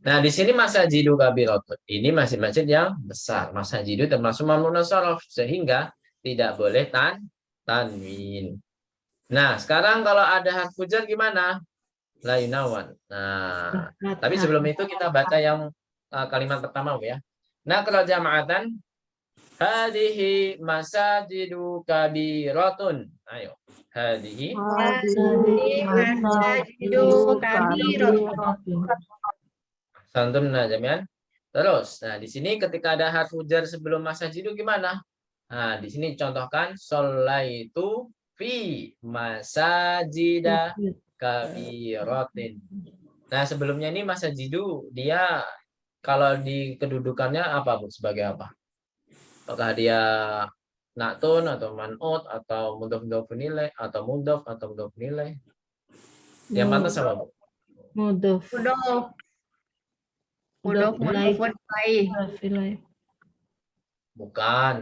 Nah, di sini masajidu kabirotun. Ini masjid-masjid yang besar. Masajidu termasuk mamnun shorof sehingga tidak boleh tanwin. Nah, sekarang kalau ada huruf jar gimana? La yunawan. Nah, tapi sebelum itu kita baca yang kalimat pertama Bu ya. Nah, kalau jama'atan hadhihi masajidu kabirotun. Ayo. Hadhihi Masajidu kabirotun. santun jamian. Terus, nah di sini ketika ada huruf jar sebelum masajidu gimana? Nah, di sini contohkan sholaitu fi masajida kabiratin. Nah, sebelumnya ini masajidu dia kalau di kedudukannya apa Bu? Sebagai apa? Apakah dia naktun atau man'ut atau mudhof nilai atau mudhof atau mudhof nilai? Yang pantas apa Bu? Mudhof. Mudhof ilaih. Bukan,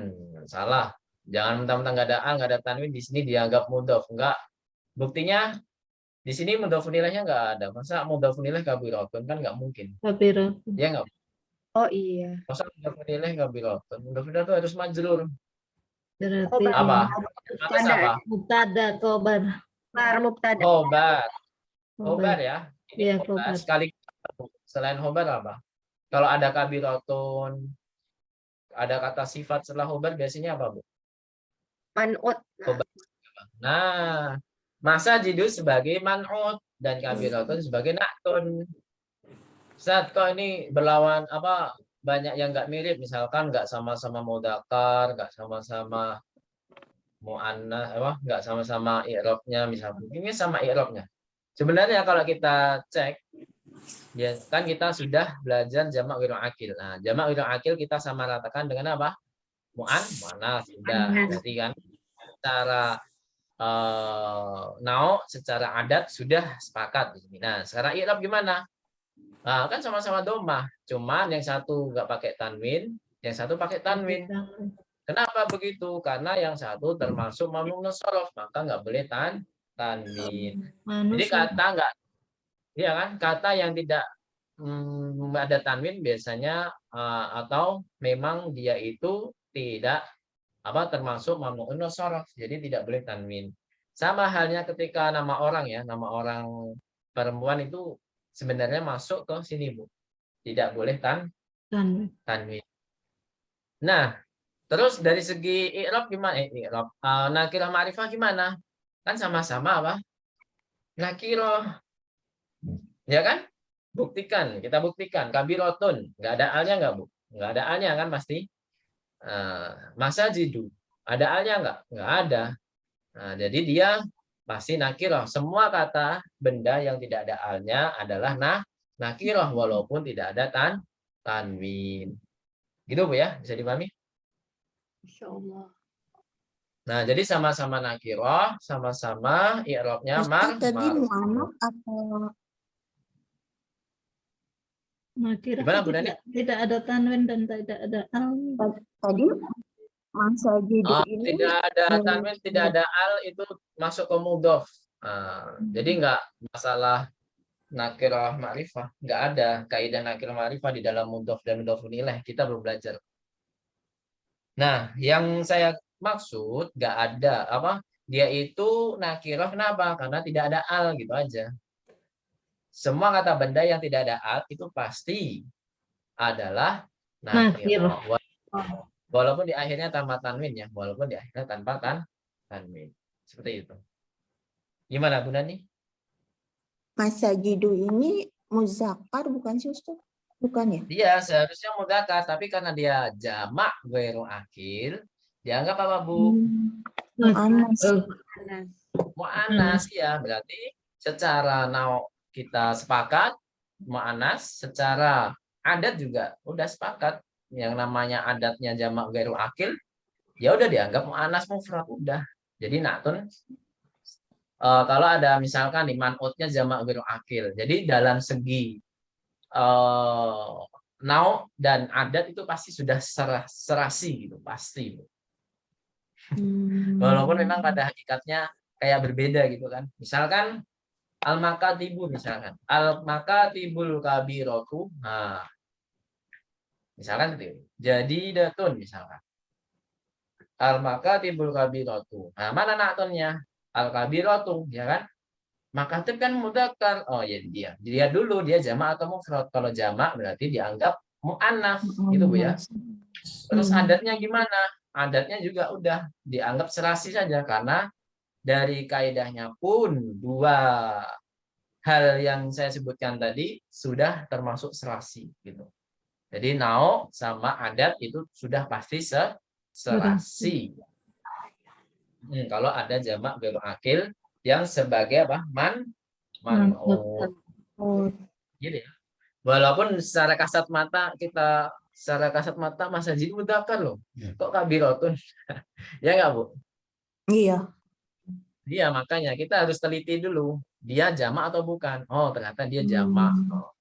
salah. Jangan mentang-mentang nggak ada a, nggak ada tanwin di sini dianggap mudhof. Enggak. Buktinya di sini mudhof nilainya nggak ada. Masa mudhof nilai kabirotun kan nggak mungkin. Kabirotun. Ya nggak. Oh iya. Masa mudhof nilai kabirotun. Mudhof nilai itu harus majrur. Berarti Apa? Pantas apa? mubtada, khobar. Mubtada. Khobar ya. Iya, Khobar. khobar. Sekali selain khobar apa? Kalau ada kabirotun, ada kata sifat setelah khobar biasanya apa Bu? Man'ut. Nah, masajidu sebagai man'ut dan kabirotun sebagai naktun. Saat kok ini berlawan apa? Banyak yang nggak mirip, misalkan nggak sama-sama mudzakkar, nggak sama-sama muannas, nggak sama-sama i'rabnya, misalkan ini sama i'rabnya. Sebenarnya kalau kita cek, ya kan kita sudah belajar jamak ghairu akil. Nah, jamak ghairu akil kita sama ratakan dengan apa? Muannas. Sudah. Berarti kan secara nau, secara adat sudah sepakat di sini. Nah, secara i'rab gimana? Nah, kan sama-sama dhammah, cuman yang satu nggak pakai tanwin, yang satu pakai tanwin. Kenapa begitu? Karena yang satu termasuk mamnun shorof, maka nggak boleh tanwin. Jadi kata nggak, ya kan? Kata yang tidak ada tanwin biasanya atau memang dia itu tidak termasuk mamnun shorof, jadi tidak boleh tanwin. Sama halnya ketika nama orang ya, nama orang perempuan itu sebenarnya masuk ke sini Bu, tidak boleh tanwin. Nah, terus dari segi i'rab gimana? I'rab nakirah ma'rifah gimana? Kan sama-sama apa? Nakirah. Ya kan? Kita buktikan. Kabirotun, nggak ada alnya nggak Bu? Nggak ada alnya kan pasti. Masajidu, ada alnya nggak? Nggak ada. Nah, jadi dia pasti nakirah. Semua kata benda yang tidak ada alnya adalah nakirah walaupun tidak ada tanwin. Gitu Bu ya, bisa dipahami? Insyaallah. Nah, jadi sama-sama nakirah, sama-sama i'rabnya Tadi mu'annas atau Nakirah gimana Bu Dani? tidak ada tanwin dan tidak ada al. tadi masajidu ini Tidak ada tanwin, tidak ada al, itu masuk ke mudhof. Jadi nggak masalah nakirah ma'rifah, nggak ada kaidah nakirah ma'rifah di dalam mudhof dan mudhof ilaih, kita belum belajar. Nah, yang saya maksud nggak ada dia itu nakiroh kenapa? Karena tidak ada al gitu aja. Semua kata benda yang tidak ada al itu pasti adalah Nakiroh. nakiroh. Walaupun di akhirnya tanpa tanwin ya, walaupun di akhirnya tanpa tanwin. Seperti itu. Gimana Bu Nani? Masajidu ini muzakkar bukan sih Ustaz? Bukan ya? Dia seharusnya mudzakkar, tapi karena dia jamak ghairu akil, dianggap apa Bu? Mu'annas. Mu'annas ya, berarti secara kita sepakat mu'annas, secara adat juga udah sepakat. Yang namanya adatnya jamak ghairu akil, ya udah dianggap mu'annas mufrad udah. Jadi naktun kalau ada misalkan di man'utnya jamak ghairu akil. Jadi dalam segi nau dan adat itu pasti sudah serasi gitu, pasti. Walaupun memang pada hakikatnya kayak berbeda gitu kan. Misalkan al-makatibu misalkan. Al-makatibul kabiratu. Nah, misalkan itu. Jadi datun misalkan. Al-makatibul kabiratu. Nah, mana naktunnya? Al-kabiratu, ya kan? Makatib kan mudzakkar. Oh ya dia dulu dia jamak atau mufrad. Kalau jamak berarti dianggap muannats gitu Bu ya. Terus adatnya gimana? Adatnya juga udah dianggap serasi saja karena dari kaidahnya pun dua hal yang saya sebutkan tadi sudah termasuk serasi gitu. Jadi nau sama adat itu sudah pasti serasi. Kalau ada jamak ghairu akil yang sebagai apa? Man'ut. Gitu ya. Walaupun secara kasat mata masajid mudzakkar loh. Kok kabiratun? Ya enggak, Bu? Iya. Iya, makanya kita harus teliti dulu. Dia jamak atau bukan? Oh, ternyata dia jamak. Oh.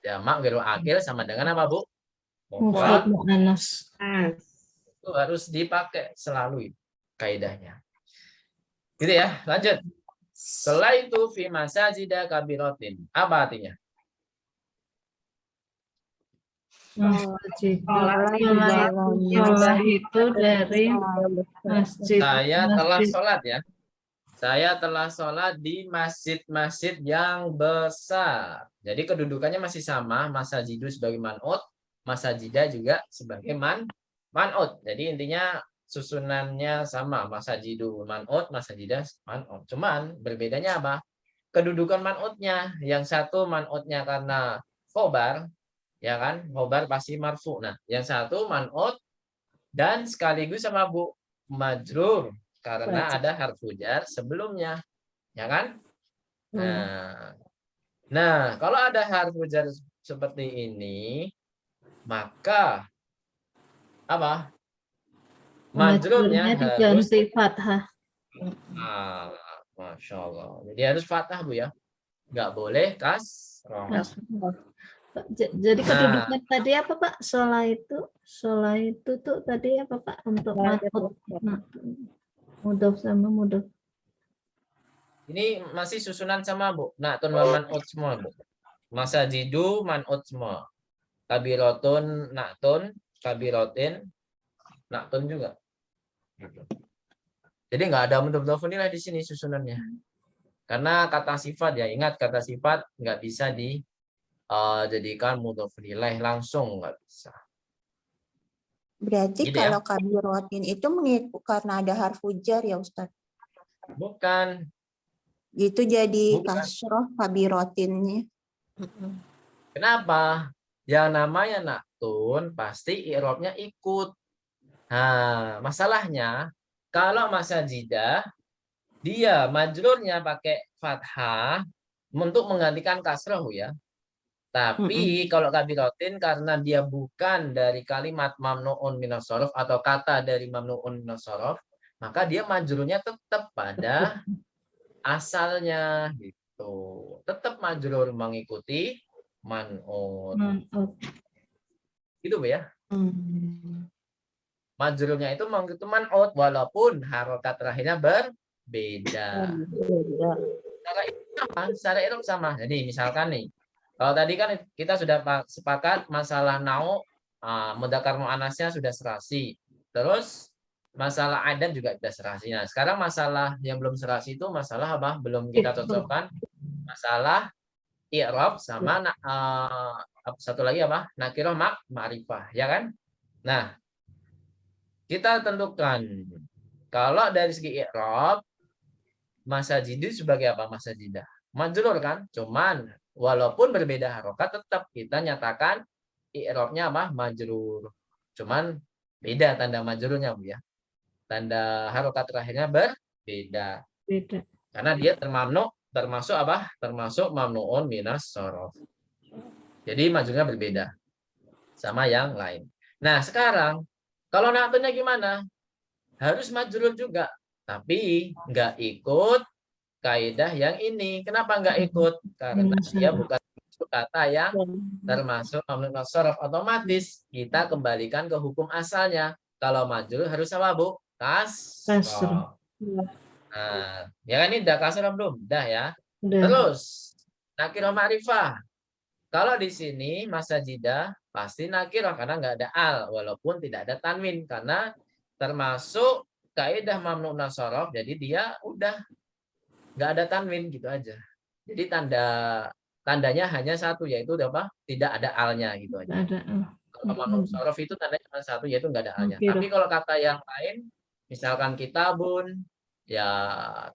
Jamak ghairu akil sama dengan apa, Bu? Mufrad mu'annas. Itu harus dipakai selalu kaidahnya. Gitu ya, lanjut. Setelah itu fi masajida kabiratin. Apa artinya? Masjid. Dalam Sholat itu dari masjid. Saya telah Masjid. sholat ya. Saya telah sholat di masjid-masjid yang besar. Jadi kedudukannya masih sama. Masajidu sebagai man'ut. Masajida juga sebagai man'ut. Jadi intinya susunannya sama. Masajidu man'ut, masajida man'ut. Cuman berbedanya apa? Kedudukan man'utnya. Yang satu man'utnya karena khobar. Ya kan? Khobar pasti marfu. Nah, yang satu man'ut dan sekaligus sama Bu majrur. Karena ada harfu jar sebelumnya, ya kan? Nah, kalau ada harfu jar seperti ini, maka apa? Majrurnya harus diganti fathah. Masya Allah. Jadi harus fathah Bu ya, nggak boleh kasroh. Jadi kedudukan tadi apa Pak? Sholat itu tuh tadi apa Pak untuk man'ut? Mudhof sama mudhof. Ini masih susunan sama Bu. Naktun wa man'ut semua Bu. Masajidu man'ut semua. Kabiratun naktun, kabiratin naktun juga. Gitu. Jadi nggak ada mudhof lah di sini susunannya. Karena kata sifat ya, ingat kata sifat nggak bisa dijadikan mudhof ilaih langsung, nggak bisa. Berarti Gitu kalau ya? kabiratin itu mengikut karena ada harfu jar ya Ustaz? Bukan. Itu jadi Bukan. kasroh kabiratinnya. Kenapa? Yang namanya naktun pasti i'rabnya ikut. Nah, masalahnya kalau masajidah dia majrurnya pakai fathah untuk menggantikan kasroh ya. Tapi kalau kabiratin karena dia bukan dari kalimat mamnu'un minas shorof atau kata dari mamnu'un minas shorof, maka dia majrurnya tetap pada asalnya gitu. Tetap majrur mengikuti man'ut. Gitu Bu ya. Majrurnya itu mengikuti man'ut walaupun harokat terakhirnya berbeda. Secara i'rab sama. Jadi misalkan nih, kalau tadi kan kita sudah sepakat masalah nau, mudzakkar muannasnya sudah serasi. Terus masalah adat juga kita serasi. Nah, sekarang masalah yang belum serasi itu masalah apa? Belum kita cocokkan. Masalah i'rab sama satu lagi apa? Nakirah ma'rifah, ya kan? Nah, kita tentukan kalau dari segi i'rab masajidu sebagai apa? Masajidah. Majrur kan? Cuman walaupun berbeda harokat tetap kita nyatakan i'rabnya apa? Majrur. Cuman beda tanda majrurnya, Bu ya. Tanda harokat terakhirnya berbeda. Beda. Karena dia termasuk apa? Termasuk mamnuun minas sorof. Jadi majrurnya berbeda sama yang lain. Nah, sekarang kalau na'tunya gimana? Harus majrur juga, tapi nggak ikut kaidah yang ini. Kenapa nggak ikut? Karena dia bukan kata yang termasuk mamnuun minas sorof. Otomatis kita kembalikan ke hukum asalnya. Kalau majrur harus apa, Bu? Kasroh. Nah, ya kan ini udah kasroh belum? Udah ya. Udah. Terus nakirah ma'rifah. Kalau di sini masajidah pasti nakirah karena nggak ada al, walaupun tidak ada tanwin karena termasuk kaidah mamnu nasorof. Jadi dia udah nggak ada tanwin gitu aja. Jadi tandanya hanya satu yaitu apa? Tidak ada alnya gitu aja. Ada. Kalau mamnu nasorof itu tandanya cuma satu yaitu nggak ada alnya. Nakirah. Tapi kalau kata yang lain, misalkan kitabun, ya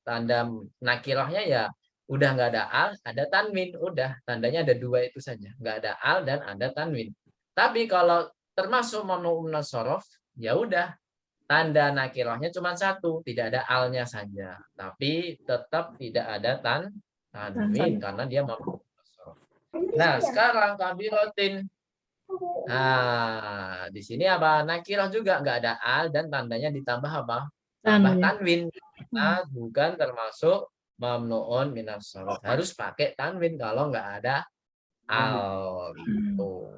tanda nakirahnya ya udah nggak ada al, ada tanwin, udah tandanya ada dua itu saja, nggak ada al dan ada tanwin. Tapi kalau termasuk mamnuun minas sorof, ya udah tanda nakirahnya cuma satu, tidak ada alnya saja, tapi tetap tidak ada tanwin karena dia mamnuun minas sorof. Nah sekarang kabirotin, nah di sini apa? Nakirah juga nggak ada al dan tandanya ditambah apa? Tambah tanwin. Nah, bukan termasuk mamnuun minas sorof. Harus pakai tanwin kalau nggak ada al gitu.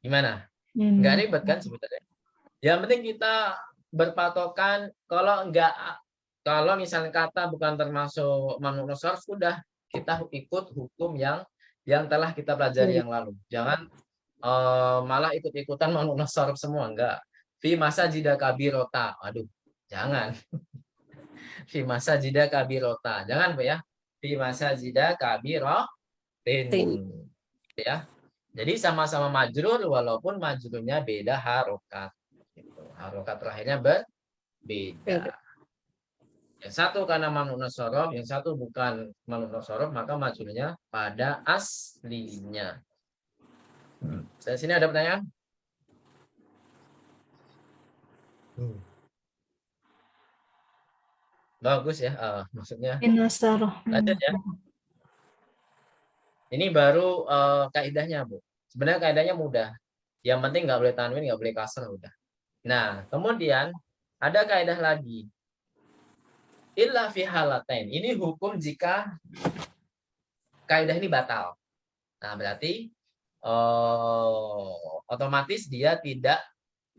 Gimana? Nggak ribet kan sebetulnya? Yang penting kita berpatokan kalau misalnya kata bukan termasuk mamnuun minas sorof, sudah kita ikut hukum yang telah kita pelajari yang lalu. Jangan malah ikut-ikutan mamnuun minas sorof semua, enggak. Fi masajidah kabirota. Aduh, jangan. Fi masajidah kabirota. Jangan, Bu ya. Fi masajidah kabirotin. Ya. Jadi sama-sama majrur walaupun majrurnya beda harokat. Gitu. Harokat terakhirnya berbeda. Yang satu karena mamnuun minas sorof, yang satu bukan mamnuun minas sorof, maka majrurnya pada aslinya. Di sini ada pertanyaan? Bagus ya, maksudnya lanjut ya. Ini baru kaidahnya, Bu. Sebenarnya kaidahnya mudah. Yang penting nggak boleh tanwin, nggak boleh kasrah, udah. Nah, kemudian ada kaidah lagi. Illa fi halatain. Ini hukum jika kaidah ini batal. Nah, berarti otomatis dia tidak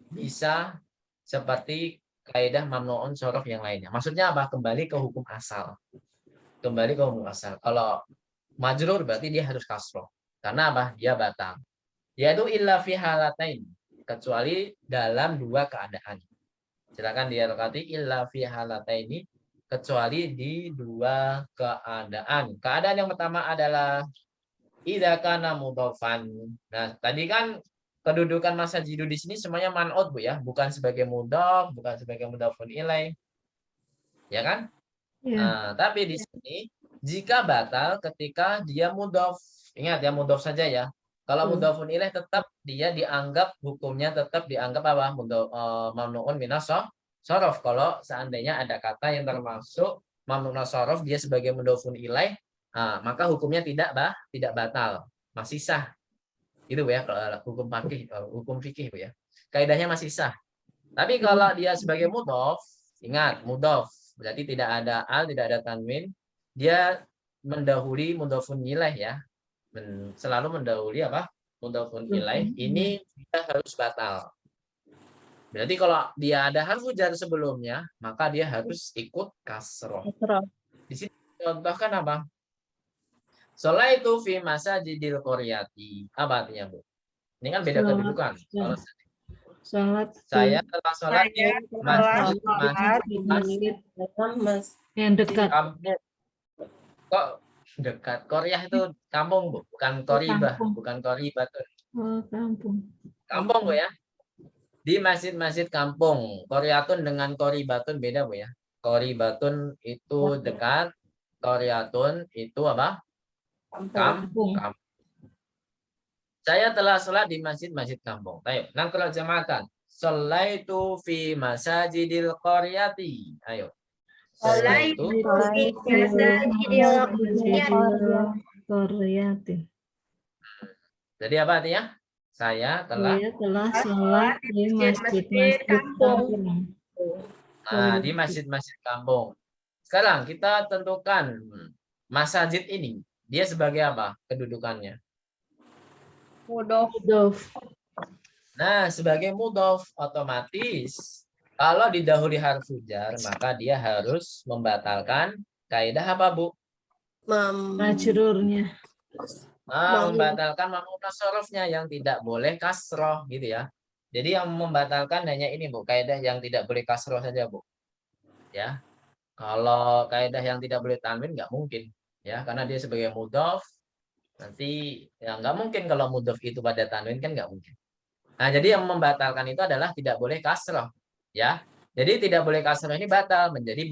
bisa seperti kaidah mamnuun sorof yang lainnya. Maksudnya apa? Kembali ke hukum asal. Kembali ke hukum asal. Kalau majrur berarti dia harus kasroh. Karena apa? Dia batal. Yaitu illa fi halatain. Kecuali dalam dua keadaan. Silakan dirokati illa fi halataini. Kecuali di dua keadaan. Keadaan yang pertama adalah idza kana mudhofan. Nah, tadi kan kedudukan masajidu di sini semuanya man'ut, Bu ya, bukan sebagai mudhof, bukan sebagai mudhofun ilaih. Ya kan? Ya. Nah, tapi di sini jika batal ketika dia mudhof. Ingat ya, mudhof saja ya. Kalau mudhofun ilaih tetap dia dianggap hukumnya tetap dianggap apa? Mamnuun minas sorof. Kalau seandainya ada kata yang termasuk mamnuun minas sorof dia sebagai mudhofun ilaih, maka hukumnya tidak batal, masih sah. Itu ya kalau hukum fikih, Bu ya. Kaidahnya masih sah. Tapi kalau dia sebagai mudhof, ingat mudhof berarti tidak ada al, tidak ada tanwin, dia mendahului mudhofun ilaih ya. Selalu mendahului apa? Mudhofun ilaih. Ini dia harus batal. Berarti kalau dia ada harfu jar sebelumnya, maka dia harus ikut kasroh. Di sini contohkan apa? Sholaitu fi masajidil qaryati. Apa artinya, Bu? Ini kan beda kedudukan. Sholat Saya telah sholat di masjid, masjid dalam mas yang dekat. kampung. Kok dekat? Koryah itu kampung, Bu, bukan koribah, kampung. bukan koribatun. Oh, kampung. Kampung, Bu ya. Di masjid-masjid kampung. Koryatun dengan koribatun beda, Bu ya. Koribatun itu dekat, koryatun itu apa? Kampung. Kampung. Saya telah sholat di masjid-masjid kampung. Ayo, nangkul jamaatan. Sholaitu fi masajidil qaryati. Ayo. Sholaitu Koryati. Jadi apa artinya? Saya telah Saya telah sholat di masjid-masjid kampung. di masjid-masjid kampung. Sekarang kita tentukan masjid ini. Dia sebagai apa kedudukannya? Mudhof. Nah, sebagai mudhof otomatis kalau didahului harfu jar maka dia harus membatalkan kaidah apa, Bu? Majrurnya. Membatalkan mamnu tasarrufnya yang tidak boleh kasroh gitu ya. Jadi yang membatalkan hanya ini, Bu, kaidah yang tidak boleh kasroh saja, Bu. Ya. Kalau kaidah yang tidak boleh tanwin nggak mungkin ya, karena dia sebagai mudhof nanti ya nggak mungkin kalau mudhof itu pada tanwin kan nggak mungkin. Nah, jadi yang membatalkan itu adalah tidak boleh kasroh ya. Jadi tidak boleh kasroh ini batal menjadi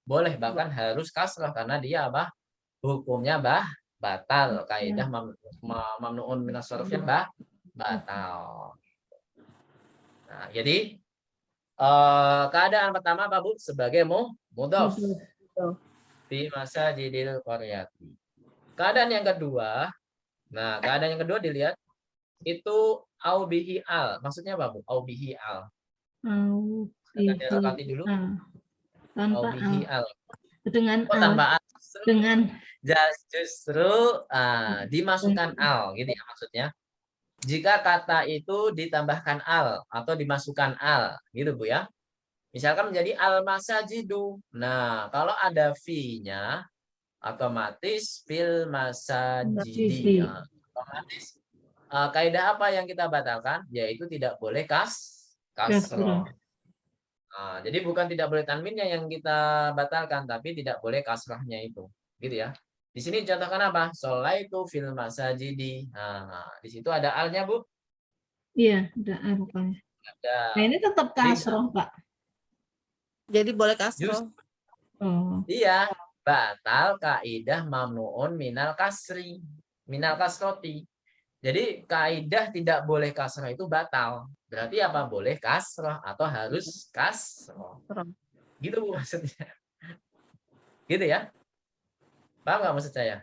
boleh, bahkan harus kasroh karena dia apa? Hukumnya batal. Kaidah mamnuun minas sarfnya batal. Nah, jadi keadaan pertama apa, Bu? Sebagai mudhof di masajidil qaryati. Keadaan yang kedua, dilihat itu au bihi al. Maksudnya apa, Bu? Au bihi al. Akan dirokati dulu. Au Tanpa bihi al. al. Dengan Oh, al. tanpa al. Dengan Justru dimasukkan al gitu ya maksudnya. Jika kata itu ditambahkan al atau dimasukkan al gitu, Bu ya. Misalkan menjadi al-masajidu. Nah, kalau ada fi-nya otomatis fil masajidi. Nah, otomatis kaidah apa yang kita batalkan? Yaitu tidak boleh kasroh. Nah, jadi bukan tidak boleh tanwinnya yang kita batalkan, tapi tidak boleh kasrohnya itu. Gitu ya. Di sini contohkan apa? Sholaitu fil masajidi. Nah, di situ ada alnya, Bu. Iya, ada al rupanya. Ada. Nah, ini tetap kasroh, Pak. jadi boleh kasroh. Oh. Iya, batal kaidah mamnuun minal kasri, minal kasroti. Jadi kaidah tidak boleh kasroh itu batal. Berarti apa? Boleh kasroh atau harus kasroh. Gitu, Bu, maksudnya. Gitu ya. Paham nggak maksud saya?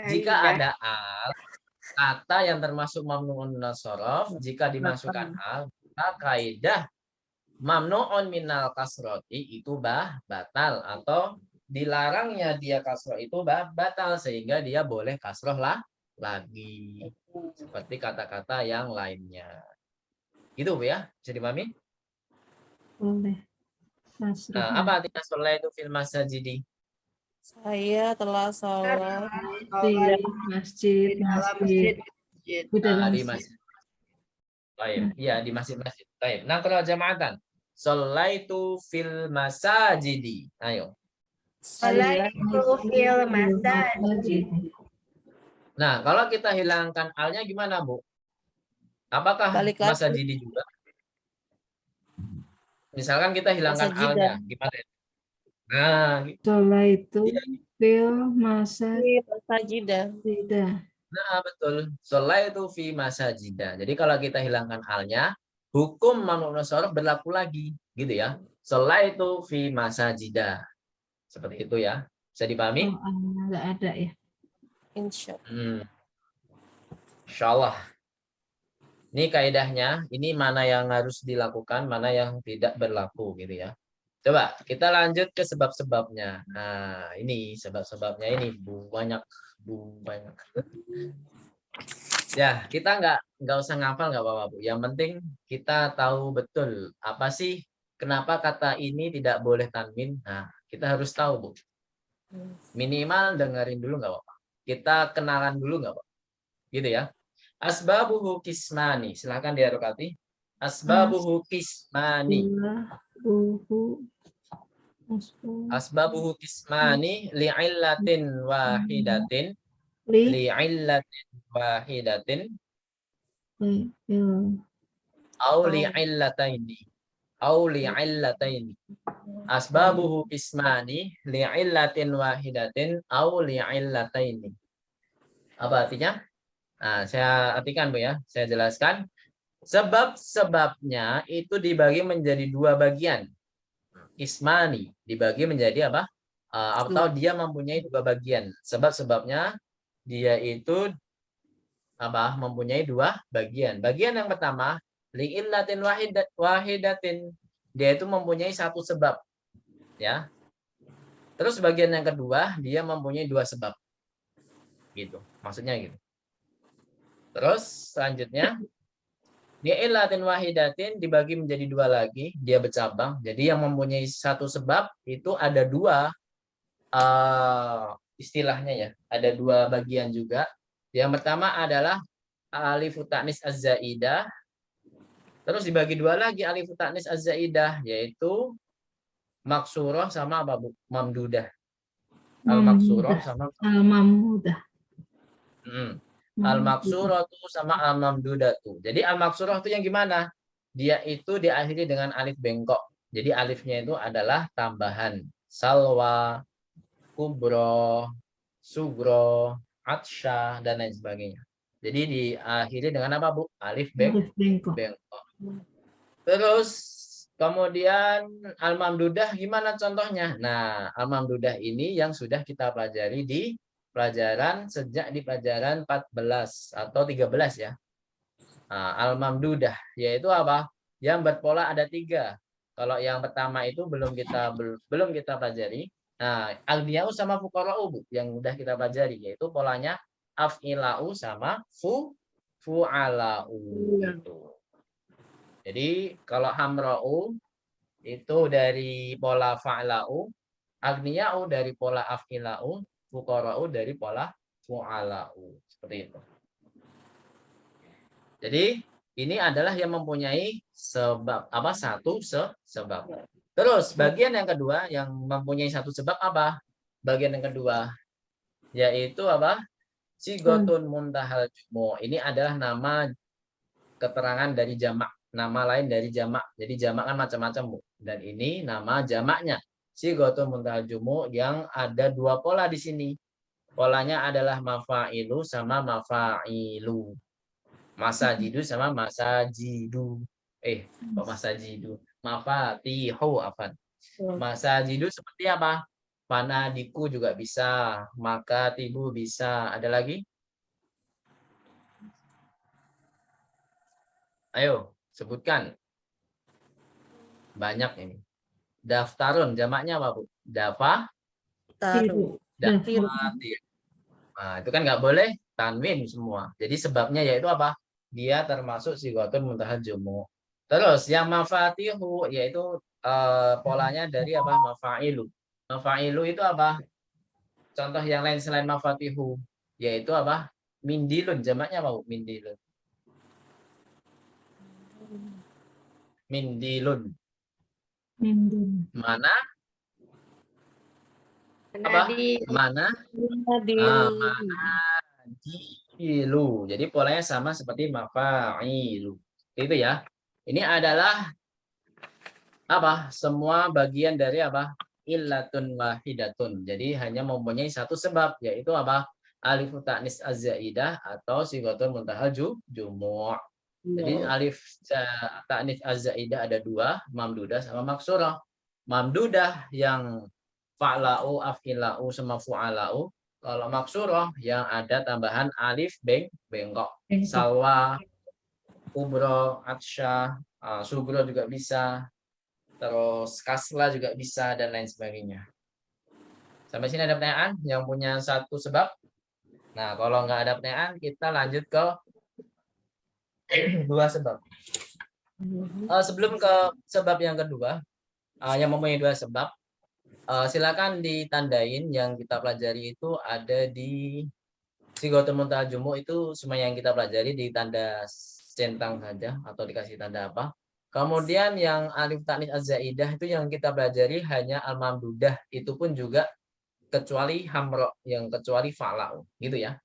Jika ada al, kata yang termasuk mamnuun minal sorof, jika dimasukkan al, maka kaidah mamnuun minal kasroti itu batal atau dilarangnya dia kasroh itu batal sehingga dia boleh kasroh lagi seperti kata-kata yang lainnya. Gitu, Bu ya, bisa dipahami? Boleh. Kasroh. Nah, apa artinya sholat itu fil masajidi? Saya telah sholat Di masjid. Di dalam Di masjid. Baik, iya di masjid-masjid. Baik. Nah, kalau jamaatan, sholaitu fil masajidi. Ayo. Nah, kalau kita hilangkan alnya gimana, Bu? Apakah Balik lagi. masajidi juga? Misalkan kita hilangkan Masajidah. alnya, gimana? Nah, Sholaitu fil Masajidah. masajidah. nah, betul. Sholaitu fi masajida. Jadi kalau kita hilangkan alnya, hukum mamnuun sorof berlaku lagi, gitu ya. Sholaitu fi masajida. Seperti itu ya. Bisa dipahami? Oh, alnya nggak ada ya. Insya Insya Allah. Ini kaidahnya, ini mana yang harus dilakukan, mana yang tidak berlaku, gitu ya. Coba kita lanjut ke sebab-sebabnya. Nah, ini sebab-sebabnya ini banyak. Ya, kita nggak usah ngafal nggak apa-apa, Bu. Yang penting kita tahu betul apa sih kenapa kata ini tidak boleh tanwin. Nah, kita harus tahu, Bu. Minimal dengerin dulu nggak apa-apa. Kita kenalan dulu nggak apa-apa. Gitu ya. Asbabuhu kismani. Silakan diharokati. Asbabuhu kismani. Buhu. Asbabuhu kismani li'illatin wahidatin. Li. Li'illatin wahidatin. Ya. Au li'illataini. Au li'illataini. Asbabuhu kismani li'illatin wahidatin au li'illataini. Apa artinya? Nah, saya artikan Bu ya. Saya jelaskan. Sebab-sebabnya itu dibagi menjadi dua bagian. Ismani dibagi menjadi apa? Atau dia mempunyai dua bagian. Sebab-sebabnya dia itu apa? Mempunyai dua bagian. Bagian yang pertama, li'illatin wahidatin. Dia itu mempunyai satu sebab. Ya. Terus bagian yang kedua, dia mempunyai dua sebab. Gitu. Maksudnya gitu. Terus selanjutnya li'illatin wahidatin dibagi menjadi dua lagi, dia bercabang. Jadi yang mempunyai satu sebab itu ada dua istilahnya ya, ada dua bagian juga. Yang pertama adalah alif ta'nis az-zaidah. Terus dibagi dua lagi alif ta'nis az-zaidah, yaitu maksurah sama apa Bu? Mamdudah. Al-maksurah sama Al-mamdudah. Al-maksurah itu sama al-mamdudah tuh. Jadi al-maksurah itu yang gimana? Dia itu diakhiri dengan alif bengkok. Jadi alifnya itu adalah tambahan. Salwa, kubro, sugro, atsya, dan lain sebagainya. Jadi diakhiri dengan apa Bu? Alif bengkok. Terus kemudian al-mamdudah gimana contohnya? Nah, al-mamdudah ini yang sudah kita pelajari di pelajaran sejak di pelajaran 14 atau 13 ya. Nah, al-mamdudah yaitu apa? Yang berpola ada 3. Kalau yang pertama itu belum kita pelajari. Nah, aghniya'u sama fuqara'u Bu, yang udah kita pelajari, yaitu polanya af'ila'u sama fu'ala'u gitu. Jadi kalau hamra'u itu dari pola fa'la'u, aghniya'u dari pola af'ila'u, fuqara'u dari pola fu'ala'u. Seperti itu. Jadi ini adalah yang mempunyai sebab apa? Satu sebab. Terus bagian yang kedua yang mempunyai satu sebab apa? Bagian yang kedua yaitu apa? Sigotun muntahal jumu. Ini adalah nama keterangan dari jamak, nama lain dari jamak. Jadi jamak kan macam-macam Bu. Dan ini nama jamaknya. Sigotun muntahal jumu yang ada dua pola di sini. Polanya adalah mafa'ilu sama mafa'ilu. Masajidu sama masajidu. Kok masajidu? Mafatihu afan. Masajidu seperti apa? Panadiku juga bisa. Maka tibu bisa. Ada lagi? Ayo, sebutkan. Banyak ini. Daftarun, jamaknya apa Bu? Taruh. Dafatir. Nah, itu kan nggak boleh tanwin semua. Jadi sebabnya yaitu apa? Dia termasuk sigotun muntahal jumu. Terus yang mafatihu yaitu polanya dari apa? Mafa'ilu. Mafa'ilu itu apa? Contoh yang lain selain mafatihu yaitu apa? Mindilun, jamaknya apa? Mindilun. Mindilun. Mana? Apa? Mana? Manadilu. Jadi polanya sama seperti mafa'ilu. Itu ya. Ini adalah apa? Semua bagian dari apa? Illatun wahidatun. Jadi hanya mempunyai satu sebab, yaitu apa? Alif ta'nis az-zaidah atau sigotun muntahal jumu'. Jadi alif ta'nis az-zaidah ada dua, mamdudah sama maksurah. Mamdudah yang fa'la'u, af'ila'u, sama fu'ala'u. Kalau maksurah yang ada tambahan alif bengkok. Salwa, kubro, atsya, sugro juga bisa. Terus kasla juga bisa dan lain sebagainya. Sampai sini ada pertanyaan yang punya satu sebab? Nah, kalau nggak ada pertanyaan, kita lanjut ke dua sebab. Sebelum ke sebab yang kedua, yang mempunyai dua sebab, silakan ditandain yang kita pelajari itu ada di Sigotul muntaha jumu itu semua yang kita pelajari di tanda centang saja atau dikasih tanda apa. Kemudian yang alif tanis az-zaidah itu yang kita pelajari hanya al-mamdudah, itu pun juga kecuali hamro, yang kecuali fa'lau gitu ya.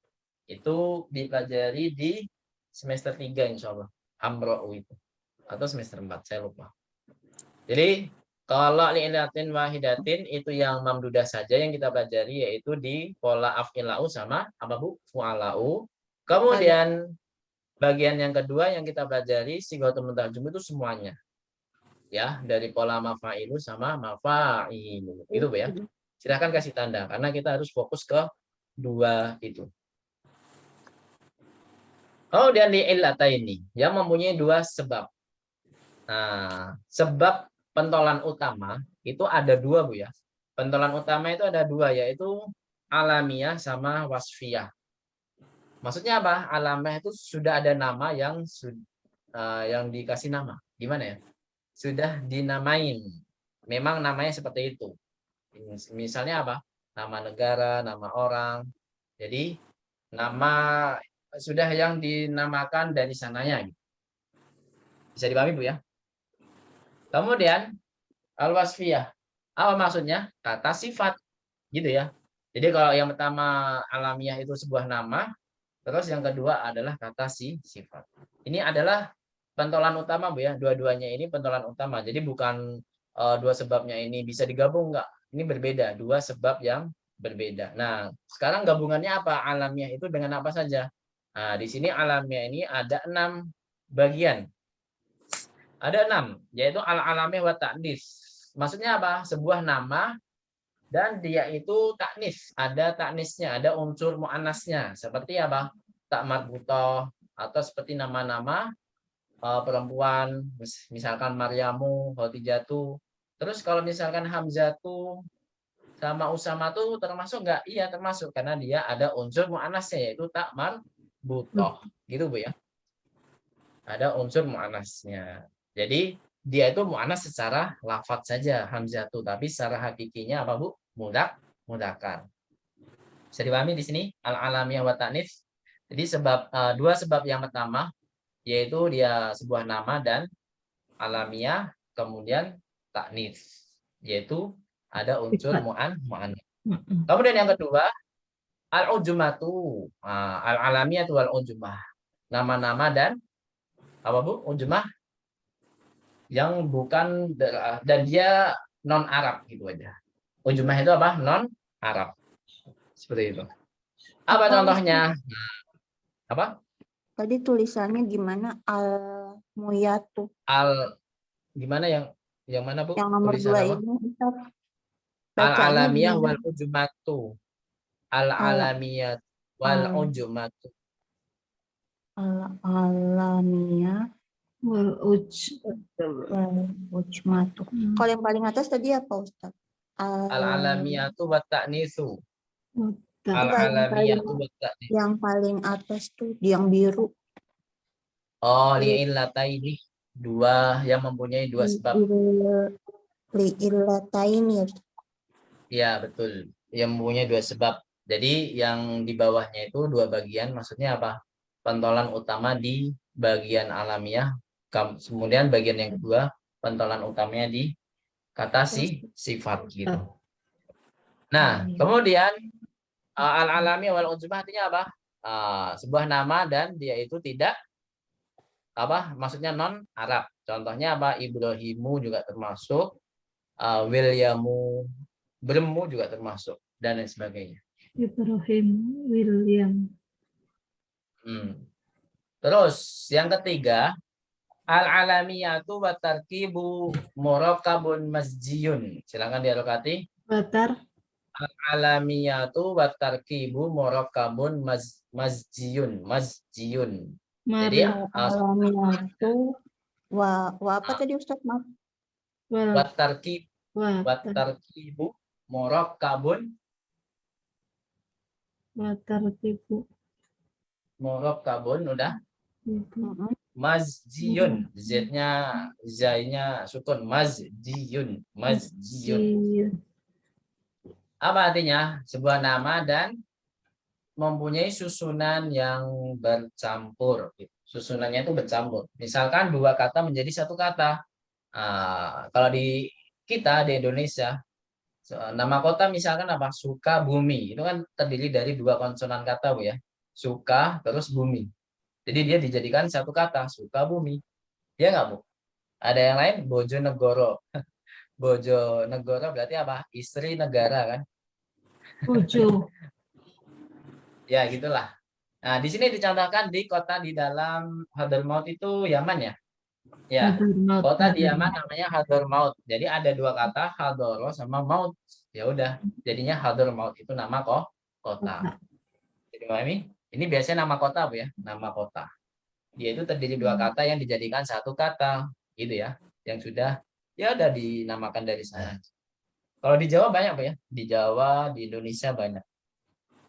Itu dipelajari di semester 3 insya Allah. Hamro itu. Atau semester 4, saya lupa. Jadi kalau li'ilatin wahidatin itu yang mamdudah saja yang kita pelajari, yaitu di pola af'ilau sama apa Bu? Fu'alau. Kemudian bagian yang kedua yang kita pelajari sigotul muntaha jumu itu semuanya. Ya, dari pola mafa'ilu sama mafa'ilu. Itu Bu ya. Silahkan kasih tanda karena kita harus fokus ke dua itu. Kemudian di ini yang mempunyai dua sebab. Nah, sebab pentolan utama itu ada dua Bu ya. Pentolan utama itu ada dua, yaitu alamiah sama wasfiyah. Maksudnya apa? Alamiah itu sudah ada nama yang dikasih nama. Gimana ya? Sudah dinamain. Memang namanya seperti itu. Misalnya apa? Nama negara, nama orang. Jadi nama sudah yang dinamakan dari sananya. Bisa dipahami Bu ya? Kemudian al-wasfiyah. Apa maksudnya? Kata sifat. Gitu ya. Jadi kalau yang pertama alamiah itu sebuah nama, terus yang kedua adalah kata sifat. Ini adalah pentolan utama Bu ya. Dua-duanya ini pentolan utama. Jadi bukan dua sebabnya ini bisa digabung, enggak. Ini berbeda, dua sebab yang berbeda. Nah, sekarang gabungannya apa? Alamiah itu dengan apa saja? Nah, di sini alamiah ini ada 6 bagian. Ada 6, yaitu al-alamiah wa ta'nis. Maksudnya apa? Sebuah nama dan dia itu taknis, ada taknisnya, ada unsur muannasnya. Seperti apa? Tak marbutoh, atau seperti nama-nama perempuan, misalkan Maryamu, Khadijatu. Terus kalau misalkan Hamzatu sama Usama tuh termasuk enggak? Iya, termasuk karena dia ada unsur muannasnya yaitu tak marbutoh. Gitu Bu ya. Ada unsur muannasnya. Jadi dia itu mu'anas secara lafadz saja hamzatu, tapi secara hakikinya apa Bu? Mudzakkar. Bisa dipahami di sini al-alamiyah wa ta'nits. Jadi dua sebab yang pertama yaitu dia sebuah nama dan alamiah, kemudian ta'nits, yaitu ada unsur mu'annas. Kemudian yang kedua al-ujmatu. Al-alamiyah itu al-ujmah. Nama-nama dan apa Bu? Ujmah yang bukan dan dia non Arab gitu aja. Ujmah itu apa? Non Arab. Seperti itu. Apa contohnya? Apa? Tadi tulisannya gimana? Al-muyatu. Gimana yang mana Bu? Yang nomor Tulisan 2 apa? ini. Al-alamiyah wal ujmatu. Al-alamiyah wal ujmatu. Al-alamiyah Wal ujmatu. Kalau yang paling atas tadi apa Ustaz? Al-alamiyatu wa ta'nitsu. Al-alamiyatu wa ta'nitsu. Yang paling atas tuh yang biru. Oh, li'illataini. Dua yang mempunyai dua sebab. Li'illataini. Ya, betul. Yang mempunyai dua sebab. Jadi yang di bawahnya itu dua bagian, maksudnya apa? Pentolan utama di bagian alamiah, kemudian bagian yang kedua pentolan utamanya di kata sifat gitu. Nah, kemudian al-alamiah wal ujmah artinya apa? Sebuah nama dan dia itu tidak apa? Maksudnya non Arab. Contohnya apa? Ibrahimu juga termasuk, Williamu, Bremu juga termasuk dan lain sebagainya. Ibrahim William. Terus yang ketiga al-alamiyatu wa tarkibu murakkabun masjiyun. Silakan dialokati. Batar. Al-alamiyatu wa tarkibu murakkabun masjiyun. Jadi Al-alamiyatu wa apa tadi Ustaz? Maaf. wa tarkibu murakkabun udah. Masjiyun, Z-nya sukun, masjiyun. Apa artinya? Sebuah nama dan mempunyai susunan yang bercampur. Susunannya itu bercampur. Misalkan dua kata menjadi satu kata. Kalau di kita di Indonesia, nama kota misalkan apa? Sukabumi. Itu kan terdiri dari dua konsonan kata, Bu ya. Suka terus bumi. Jadi dia dijadikan satu kata, Sukabumi. Ya nggak, Bu? Ada yang lain, Bojonegoro. Bojonegoro berarti apa? Istri negara kan? Bojo. Ya, gitulah. Nah, di sini dicontohkan di kota di dalam Hadramaut itu Yaman ya. Ya, Hadramaut, kota di Yaman Hadramaut. namanya Hadramaut. Jadi ada dua kata, Hadoro sama Maut. Ya udah, jadinya Hadramaut itu nama kota. Kota. Jadi Mami, ini biasanya nama kota, Bu ya, nama kota. Dia itu terdiri dua kata yang dijadikan satu kata, gitu ya. Yang sudah ya udah dinamakan dari sana. Kalau di Jawa banyak, Bu ya. Di Jawa, di Indonesia banyak.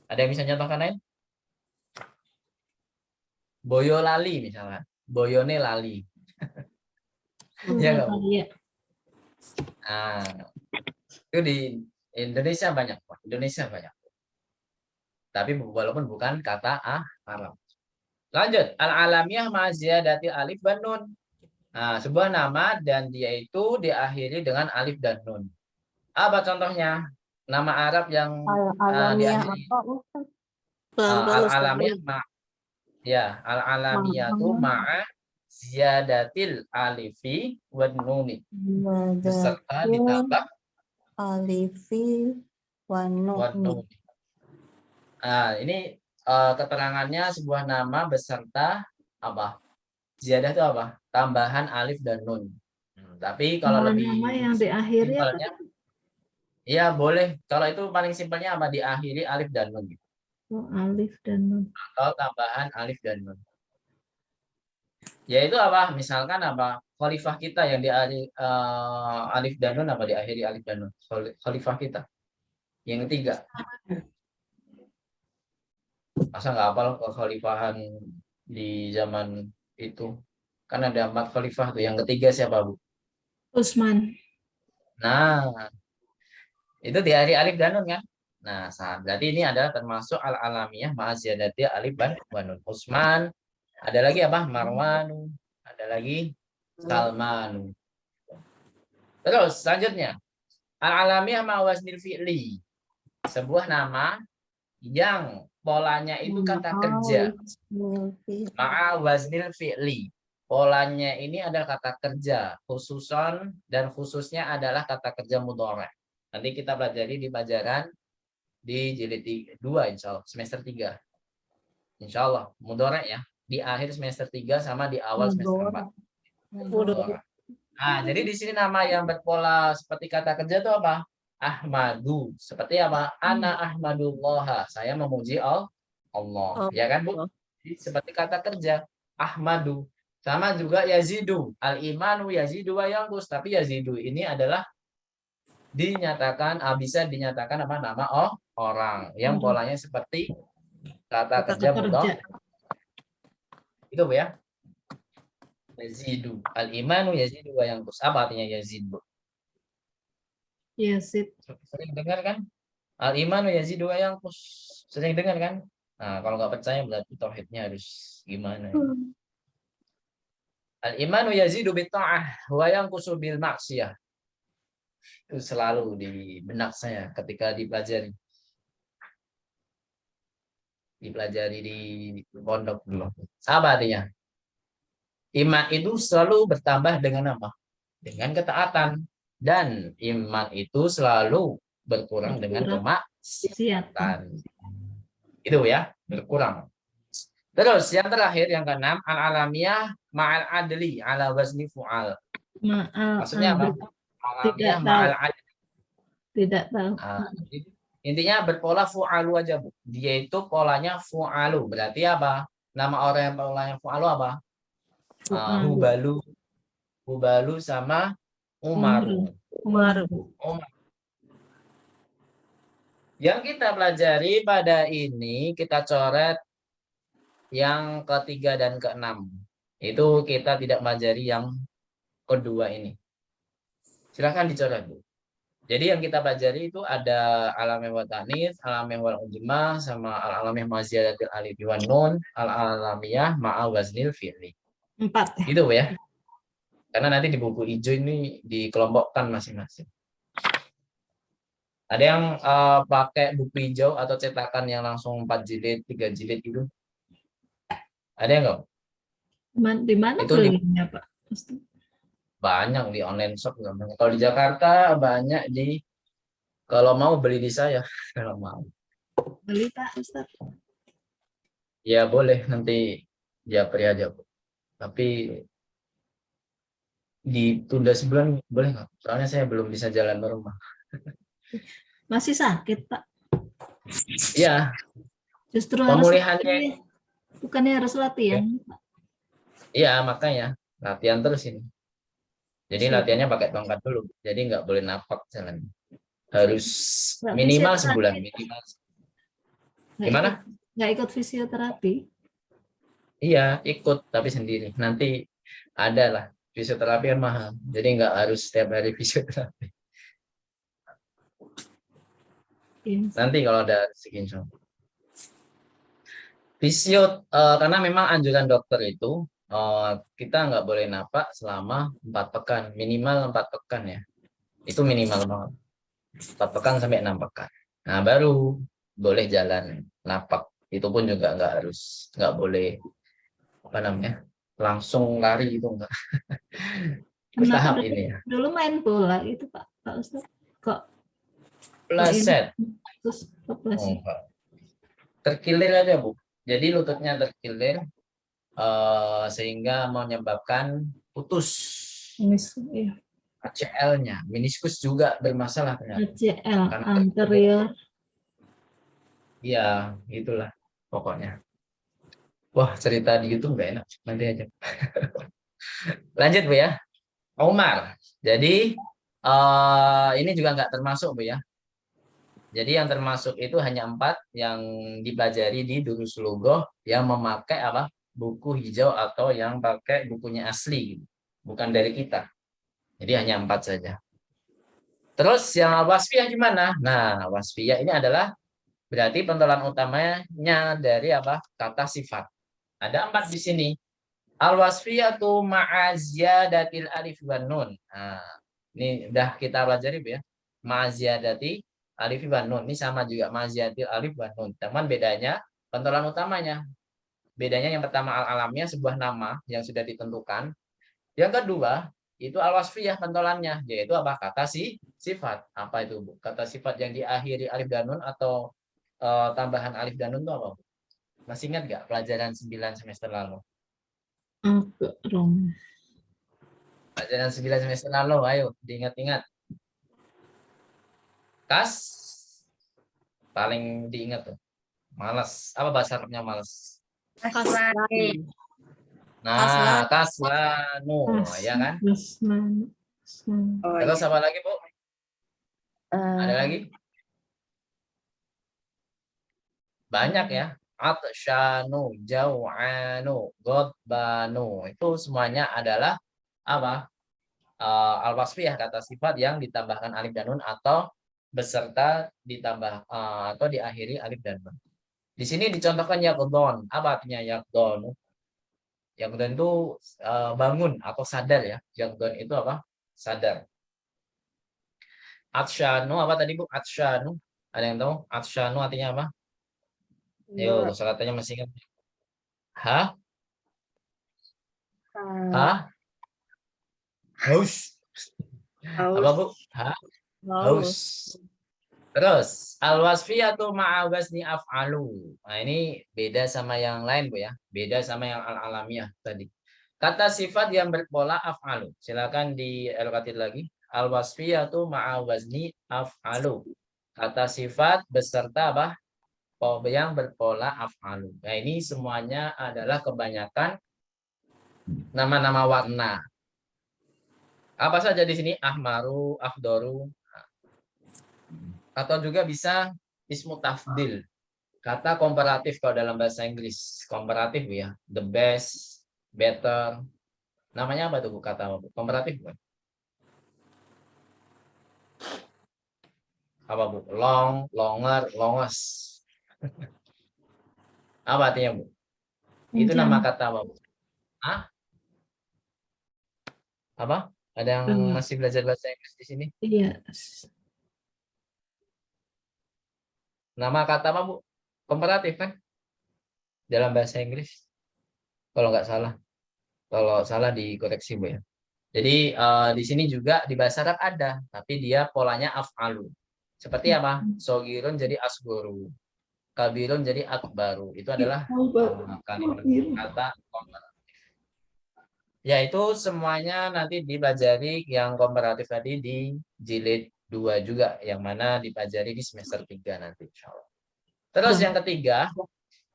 Ada yang bisa contohkan lain? Boyolali misalnya. Boyone lali. Ya nggak, Bu? Iya. Nah, itu di Indonesia banyak, Pak. Indonesia banyak. Tapi walaupun bukan kata Arab. Lanjut, al-alamiyah ma'ziyadati alif dan nun. Nah, sebuah nama dan dia itu diakhiri dengan alif dan nun. Apa contohnya? Nama Arab yang Alamiah diakhiri apa Ustaz? Pelan-pelan Ustaz. al-alamiyah al-alamiyatu ma'a ziyadatil alifi wan nuni. Beserta ditambah alifi wan wanuni. nuni. Ini keterangannya sebuah nama beserta apa? Ziyadah itu apa? Tambahan alif dan nun. Tapi kalau Semua lebih nama yang diakhiri apa? simpelnya, ya boleh. Kalau itu paling simpelnya apa? Diakhiri alif dan nun. Oh, alif dan nun. Atau tambahan alif dan nun. Yaitu apa? Misalkan apa? Khalifah kita yang diakhiri alif dan nun apa? Diakhiri alif dan nun. Khalifah kita. Yang ketiga. Masa nggak hafal kekhalifahan di zaman itu? Kan ada 4 khalifah tuh. Yang ketiga siapa, Bu? Utsman. Nah, itu diakhiri alif dan nun kan? Nah, berarti ini adalah termasuk al-alamiyah ma'aziyadati alif dan nun. Utsman, ada lagi apa? Marwanu, ada lagi Salmanu. Terus selanjutnya, al-alamiyah ma'waznil fi'li. Sebuah nama yang polanya itu kata kerja. Ma'awaznil fi'li. Polanya ini adalah kata kerja, khususon dan khususnya adalah kata kerja mudhari'. Nanti kita pelajari di pelajaran di jilid 2 insya Allah, semester 3. Insya Allah, mudhari' ya. Di akhir semester 3 sama di awal semester 4. Mudhari'. Nah, jadi di sini nama yang berpola seperti kata kerja itu apa? Ahmadu. Seperti apa? Ana ahmadullah. Saya memuji Allah. Ya kan, Bu? Jadi, seperti kata kerja. Ahmadu. Sama juga yazidu. Al-imanu yazidu wa yanqus. Tapi yazidu ini adalah dinyatakan, bisa dinyatakan apa? Nama orang. Yang polanya seperti kata kerja mudhari'. Itu, Bu ya. Yazidu. Al-imanu yazidu wa yanqus. Apa artinya yazidu? Yazid. Sering dengar kan? Al-imanu yazidu wa yanqus. Sering dengar kan? Nah, kalau nggak percaya berarti tauhidnya harus gimana? Al-imanu yazidu bitta'ah wa yanqusu bil maksiyah. Itu selalu di benak saya ketika dipelajari. Dipelajari di pondok dulu. Apa artinya? Iman itu selalu bertambah dengan apa? Dengan ketaatan. Dan iman itu selalu berkurang dengan kemaksiatan. Itu ya, berkurang. Terus yang terakhir yang keenam, al-alamiyah ma'al adli ala wazni fu'al. Maksudnya apa? Alamiyah ma'al adli. Tidak tahu. Intinya berpola fu'alu aja, Bu. Dia itu polanya fu'alu. Berarti apa? Nama orang yang polanya fu'alu apa? Hubalu. Hubalu sama Umaru. Yang kita pelajari pada ini, kita coret yang ketiga dan keenam. Itu kita tidak pelajari yang kedua ini. Silakan dicoret, Bu. Jadi yang kita pelajari itu ada alamnya wa ta'nits, alamnya wal ujmah, sama al-alamiyah ma ziyadatil alif wan nun, al-alamiyah ma'a waznil fi'li. 4 ya. Gitu Bu ya. Karena nanti di buku hijau ini dikelompokkan masing-masing. Ada yang pakai buku hijau atau cetakan yang langsung 4 jilid, 3 jilid gitu? Ada yang enggak? Di mana Itu di belinya Pak Ustaz? banyak di online shop gampang. Kalau di Jakarta banyak kalau mau beli di saya kalau mau. Beli Pak Ustaz. Ya boleh nanti japri aja Bu. Tapi ditunda sebulan boleh nggak? Soalnya saya belum bisa jalan ke rumah. Masih sakit Pak. Iya, Justru harus pemulihannya latihan. Bukannya harus latihan Pak. iya makanya latihan terus ini. Jadi Siap. latihannya pakai tongkat dulu. Jadi nggak boleh napak jalan. Harus Nggak minimal fisioterapi, sebulan Pak. minimal. Nggak Gimana? nggak ikut fisioterapi. Iya, ikut tapi sendiri. Nanti ada lah fisioterapi kan mahal. Jadi nggak harus setiap hari fisioterapi. Iya. Nanti kalau ada rezeki insya Allah. Karena memang anjuran dokter itu kita nggak boleh napak selama 4 pekan, minimal 4 pekan ya. Itu minimal banget. 4 pekan sampai 6 pekan. Nah, baru boleh jalan napak. Itu pun juga nggak boleh apa namanya? Langsung lari itu enggak. Bertahap ini ya. Dulu main bola itu Pak Ustaz. Kok Pleset. terus Oh, kepleset? enggak. Terkilir aja, Bu. Jadi lututnya terkilir sehingga menyebabkan putus Iya. ACL-nya. Meniskus juga bermasalah ternyata. ACL Karena anterior. iya, itulah pokoknya. Wah, cerita di YouTube nggak enak. Nanti aja. Lanjut, Bu ya. Umar. Jadi ini juga nggak termasuk, Bu ya. Jadi yang termasuk itu hanya 4 yang dipelajari di Durus Lugoh yang memakai apa? Buku hijau atau yang pakai bukunya asli, bukan dari kita. Jadi hanya 4 saja. Terus yang wasfiyah gimana? Nah, wasfiyah ini adalah berarti pentolan utamanya dari apa? Kata sifat. Ada 4 di sini. Al-wasfiyatu ma'aziyadatil alif wan nun. Nah, ini udah kita pelajari Bu ya. Ma'aziyadati alif wan nun. Ini sama juga ma'aziyadatil alif wan nun. Teman bedanya pentolan utamanya. Bedanya yang pertama al-alamnya sebuah nama yang sudah ditentukan. Yang kedua, itu al-wasfiyah pentolannya, yaitu apa? Kata sifat. Apa itu, Bu? Kata sifat yang diakhiri alif dan nun atau tambahan alif dan nun itu apa, Bu? Masih ingat nggak pelajaran 9 semester lalu? Agak rom. Pelajaran 9 semester lalu, ayo diingat-ingat. Kas paling diingat tuh. Malas. Apa bahasa Arabnya malas? Kaslan. Nah, kaslanu, ya kan? Terus apa lagi, Bu? Ada lagi? Banyak ya. Atsyanu, jau'anu, godbanu. Itu semuanya adalah apa? Al-wasfiyah, kata sifat yang ditambahkan alif dan nun atau beserta ditambah atau diakhiri alif dan nun. Di sini dicontohkan yaqdon. Apa artinya yaqdon? Yaqdon itu bangun atau sadar ya. Yaqdon itu apa? Sadar. Atsyanu apa tadi, Bu? Atsyanu. Ada yang tahu? Atsyanu artinya apa? Ayo, katanya masih ingat. Hah? Hah? Haus. Apa, Bu? Hah? Haus. Terus al-wasfiyatu ma'a wazni af'alu. Nah, ini beda sama yang lain, Bu ya. Beda sama yang al-alamiyah tadi. Kata sifat yang berpola af'alu. Silakan dielokatin lagi. Al-wasfiyatu ma'a wazni af'alu. Kata sifat beserta apa? Yang berpola af'alu. Nah, ini semuanya adalah kebanyakan nama-nama warna. Apa saja di sini? Ahmaru, afdoru. Atau juga bisa ismu tafdil. Kata komparatif kalau dalam bahasa Inggris. Komparatif ya. The best, better. Namanya apa tuh, Bu? Kata komparatif bukan? Apa Bu? Long, longer, longest. Apa artinya Bu? Itu nama Panjang. kata apa Bu? Hah? Apa? Ada yang Eh, masih belajar bahasa Inggris di sini? Iya. Nama kata apa Bu? Komparatif kan? Dalam bahasa Inggris. Kalau nggak salah. Kalau salah dikoreksi Bu ya. Jadi di sini juga di bahasa Arab ada, tapi dia polanya af'alu. Seperti apa? Sogirun jadi asgoru. Kabirun jadi akbaru. Itu adalah kalimat kata komparatif. Ya itu semuanya nanti dipelajari yang komparatif tadi di jilid 2 juga, yang mana dipelajari di semester 3 nanti insyaallah. Terus yang ketiga,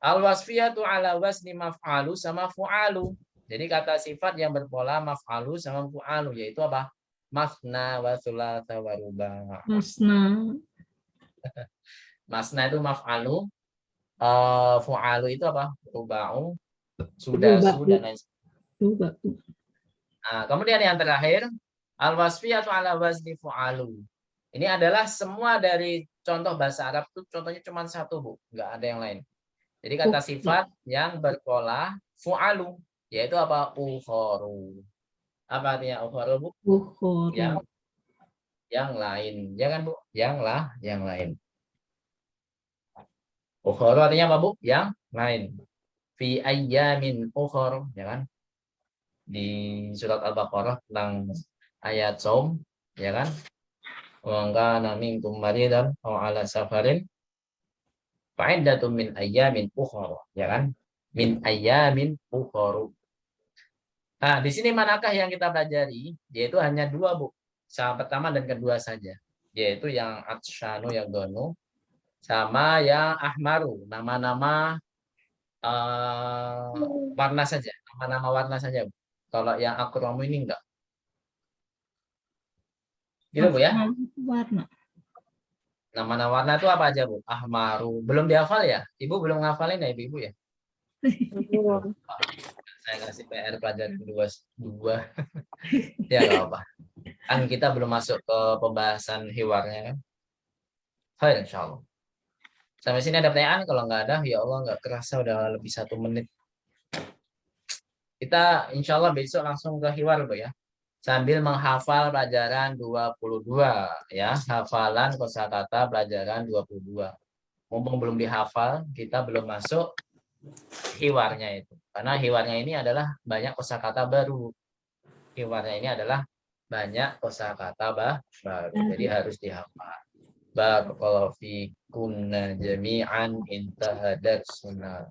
al-wasfiyatu ala wasni maf'alu sama fu'alu. Jadi kata sifat yang berpola maf'alu sama fu'alu, yaitu apa? Masna wa thulatha wa ruba'. Masna. Masna itu maf'alu, fu'alu itu apa? Ruba'u, sudasu, dan lain sebagainya. Coba. Nah, kemudian yang terakhir, al-wasfiyatu ala wazni fu'alu. Ini adalah semua dari contoh bahasa Arab itu contohnya cuma satu Bu, nggak ada yang lain. Jadi kata sifat yang berpola fu'alu, yaitu apa? Ukhoru. Apa artinya ukhoru Bu? Bukhara. Yang lain. Jangan Bu, yang lain. Ukhoru artinya apa Bu? Yang lain. Fi ayyamin ukhor, ya kan? Di surat Al-Baqarah tentang ayat saum, ya kan? Wa kana minkum maridan aw ala safarin fa'iddatun min ayyamin ukhra, ya kan? Min ayyamin ukhra. Nah, di sini manakah yang kita pelajari? Yaitu hanya dua, Bu. Yang pertama dan kedua saja. Yaitu yang atsyanu yang donu sama yang ahmaru. Nama-nama warna saja. Nama-nama warna saja, Bu. Kalau yang akramu ini enggak. Gitu Bu ya. Warna. Nama-nama warna itu apa aja Bu? Ahmaru. Belum dihafal ya? Ibu belum ngafalin ya Ibu ya? Saya kasih PR pelajaran dua. Ya nggak apa. Kan kita belum masuk ke pembahasan hiwarnya kan. Hai insya Allah. Sampai sini ada pertanyaan? Kalau nggak ada, ya Allah nggak kerasa udah lebih 1 menit. Kita insya Allah besok langsung ke hiwar Bu ya. Sambil menghafal pelajaran 22 ya. Hafalan kosakata pelajaran 22. Mumpung belum dihafal, kita belum masuk hiwarnya itu. Karena hiwarnya ini adalah banyak kosakata baru. Hiwarnya ini adalah banyak kosakata baru. Jadi harus dihafal. Barakallahu fikunna jami'an intaha darsuna.